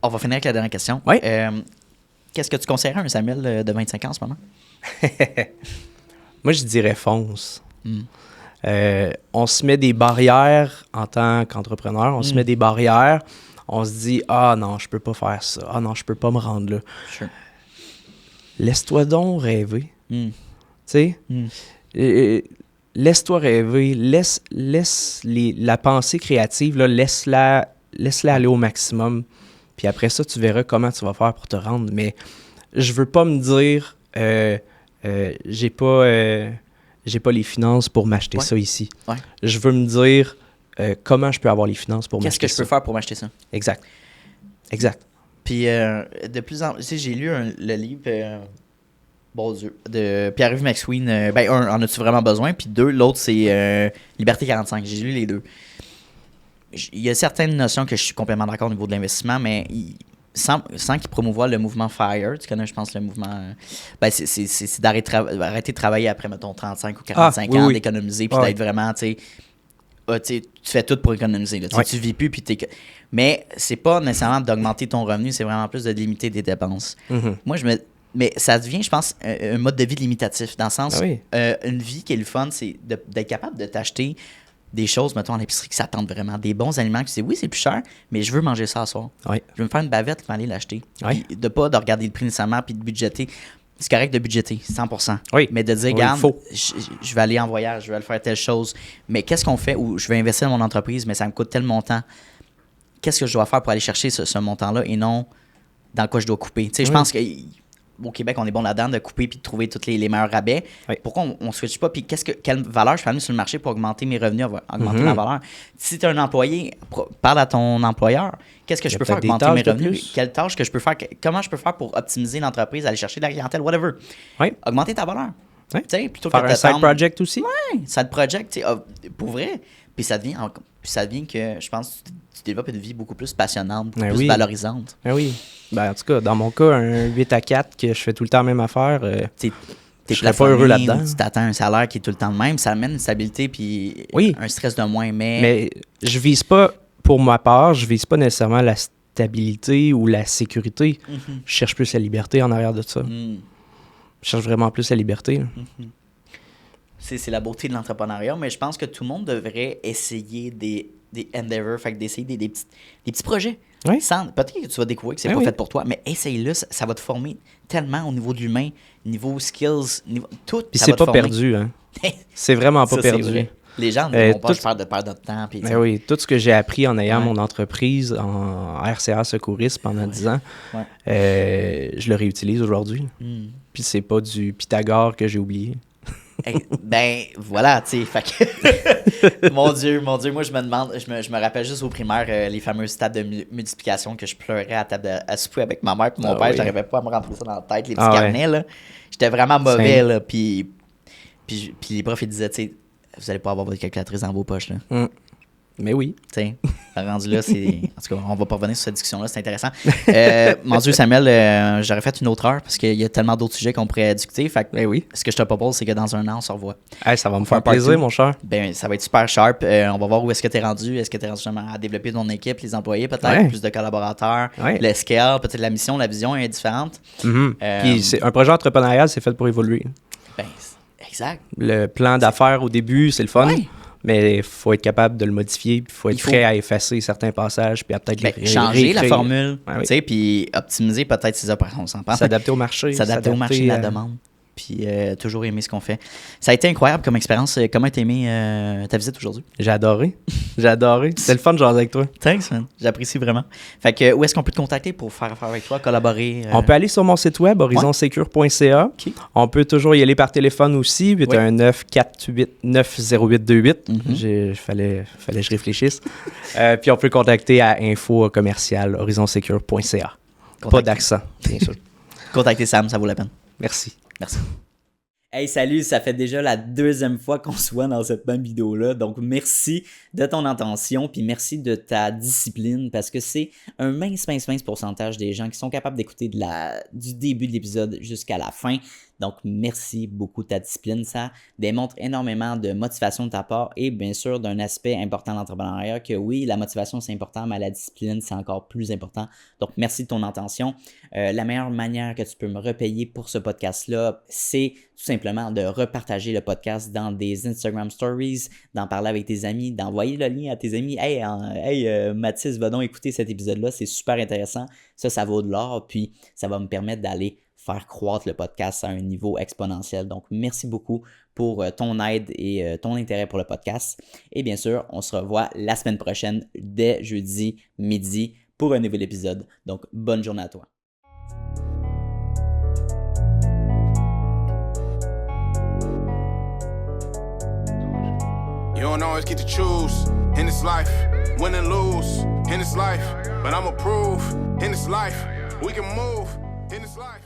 On va finir avec la dernière question. Oui. Qu'est-ce que tu conseillerais à un Samuel de 25 ans en ce moment? Moi, je dirais fonce. On se met des barrières en tant qu'entrepreneur. On se met des barrières. On se dit « Ah non, je peux pas faire ça. Ah non, je peux pas me rendre là. Sure. » Laisse-toi donc rêver. Tu sais? Laisse-toi rêver. Laisse la pensée créative, là, laisse-la aller au maximum. Puis après ça, tu verras comment tu vas faire pour te rendre. Mais je veux pas me dire j'ai pas les finances pour m'acheter ça ici. Ouais. Je veux me dire comment je peux avoir les finances pour m'acheter ça. Qu'est-ce que je peux faire pour m'acheter ça? Exact. Puis de plus en plus, j'ai lu le livre bon Dieu, de Pierre-Yves McSween. En as-tu vraiment besoin? Puis l'autre, c'est Liberté 45. J'ai lu les deux. Il y a certaines notions que je suis complètement d'accord au niveau de l'investissement, mais sans qu'il promouvoie le mouvement FIRE, tu connais, je pense, le mouvement... c'est d'arrêter de travailler après, mettons, 35 ou 45 ans, d'économiser, puis d'être vraiment, tu fais tout pour économiser. Là, tu vis plus, puis mais c'est pas nécessairement d'augmenter ton revenu, c'est vraiment plus de limiter tes dépenses. Moi, mais ça devient, je pense, un mode de vie limitatif, dans le sens, une vie qui est le fun, c'est d'être capable de t'acheter des choses, mettons, à l'épicerie qui s'attendent vraiment, des bons aliments, que tu sais, oui, c'est plus cher, mais je veux manger ça à soir. Je veux me faire une bavette pour aller l'acheter. Puis de pas de regarder le prix nécessairement, puis de budgéter. C'est correct de budgéter, 100%. Mais de dire, regarde, je vais aller en voyage, je vais aller faire telle chose, mais qu'est-ce qu'on fait où je vais investir dans mon entreprise, mais ça me coûte tel montant. Qu'est-ce que je dois faire pour aller chercher ce montant-là et non dans quoi je dois couper? Tu sais, je pense que... Au Québec, on est bon là-dedans de couper puis de trouver tous les meilleurs rabais. Pourquoi on ne switch pas? Puis quelle valeur je peux amener sur le marché pour augmenter mes revenus, augmenter ma valeur? Si tu es un employé, parle à ton employeur. Qu'est-ce que je peux faire pour augmenter mes revenus? Quelle tâche que je peux faire? Comment je peux faire pour optimiser l'entreprise, aller chercher de la clientèle, whatever? Augmenter ta valeur. Plutôt faire un side project aussi? Oui, side project, pour vrai. Puis ça devient que, je pense, tu développes une vie beaucoup plus passionnante, plus valorisante. Oui. En tout cas, dans mon cas, un 8-4 que je fais tout le temps la même affaire, je serais pas heureux là-dedans. Tu t'attends un salaire qui est tout le temps le même, ça amène une stabilité puis un stress de moins. Mais je vise pas, pour ma part, je vise pas nécessairement la stabilité ou la sécurité. Je cherche plus la liberté en arrière de ça. Je cherche vraiment plus la liberté. C'est la beauté de l'entrepreneuriat, mais je pense que tout le monde devrait essayer des endeavors, fait d'essayer des petits projets. Peut-être que tu vas découvrir que c'est pas fait pour toi, mais essaye-le, ça va te former tellement au niveau de l'humain, niveau skills, tout. Puis c'est pas perdu, hein. C'est vraiment pas perdu. Les gens ne vont pas faire de perdre notre temps. Puis, tout ce que j'ai appris en ayant mon entreprise en RCA Secourisme pendant 10 ans, je le réutilise aujourd'hui. Puis c'est pas du Pythagore que j'ai oublié. Voilà, tu sais, mon Dieu, moi je me demande, je me rappelle juste au primaire les fameuses tables de multiplication que je pleurais à table à souper avec ma mère et mon père, j'arrivais pas à me rentrer ça dans la tête, les petits carnets, là. J'étais vraiment mauvais, là, puis les profs, ils disaient, tu sais, vous allez pas avoir votre calculatrice dans vos poches, là. Mais oui. Tiens, rendu là, c'est... En tout cas, on va pas revenir sur cette discussion-là, c'est intéressant. Mon Dieu, Samuel, j'aurais fait une autre heure parce qu'il y a tellement d'autres sujets qu'on pourrait discuter. Fait que, ce que je te propose, c'est que dans un an, on se revoit. Ça va me faire plaisir, mon cher. Ça va être super sharp. On va voir où est-ce que tu es rendu. Est-ce que tu es rendu justement à développer ton équipe, les employés peut-être, plus de collaborateurs, le scale, peut-être la mission, la vision est différente. Puis un projet entrepreneurial, c'est fait pour évoluer. Exact. Le plan d'affaires au début, c'est le fun. Mais il faut être capable de le modifier, puis il faut être prêt à effacer certains passages, puis à peut-être changer la formule, puis optimiser peut-être ses opérations. S'adapter au marché. S'adapter au marché de la demande. Puis toujours aimer ce qu'on fait. Ça a été incroyable comme expérience. Comment t'as aimé ta visite aujourd'hui? J'ai adoré. C'était le fun de jaser avec toi. Thanks, man. J'apprécie vraiment. Fait que où est-ce qu'on peut te contacter pour faire affaire avec toi, collaborer? On peut aller sur mon site web, horizonsecure.ca. On peut toujours y aller par téléphone aussi, 819-489-0828. Fallait que je réfléchisse. Puis on peut contacter à info@horizonsecure.ca. Pas d'accent, bien sûr. Contactez Sam, ça vaut la peine. Merci. Merci. Hey, salut, ça fait déjà la 2e fois qu'on se voit dans cette même vidéo-là. Donc, merci de ton attention, puis merci de ta discipline, parce que c'est un mince pourcentage des gens qui sont capables d'écouter du début de l'épisode jusqu'à la fin. Donc, merci beaucoup de ta discipline. Ça démontre énormément de motivation de ta part et bien sûr d'un aspect important de l'entrepreneuriat que oui, la motivation c'est important, mais la discipline c'est encore plus important. Donc, merci de ton attention. La meilleure manière que tu peux me repayer pour ce podcast-là, c'est tout simplement de repartager le podcast dans des Instagram Stories, d'en parler avec tes amis, d'envoyer le lien à tes amis. Hey, Mathis, va donc écouter cet épisode-là, c'est super intéressant. Ça vaut de l'or, puis ça va me permettre d'aller faire croître le podcast à un niveau exponentiel. Donc, merci beaucoup pour ton aide et ton intérêt pour le podcast. Et bien sûr, on se revoit la semaine prochaine dès jeudi midi pour un nouvel épisode. Donc, bonne journée à toi. You don't always get to choose in this life, win and lose in this life. But I'ma prove in this life, we can move in this life.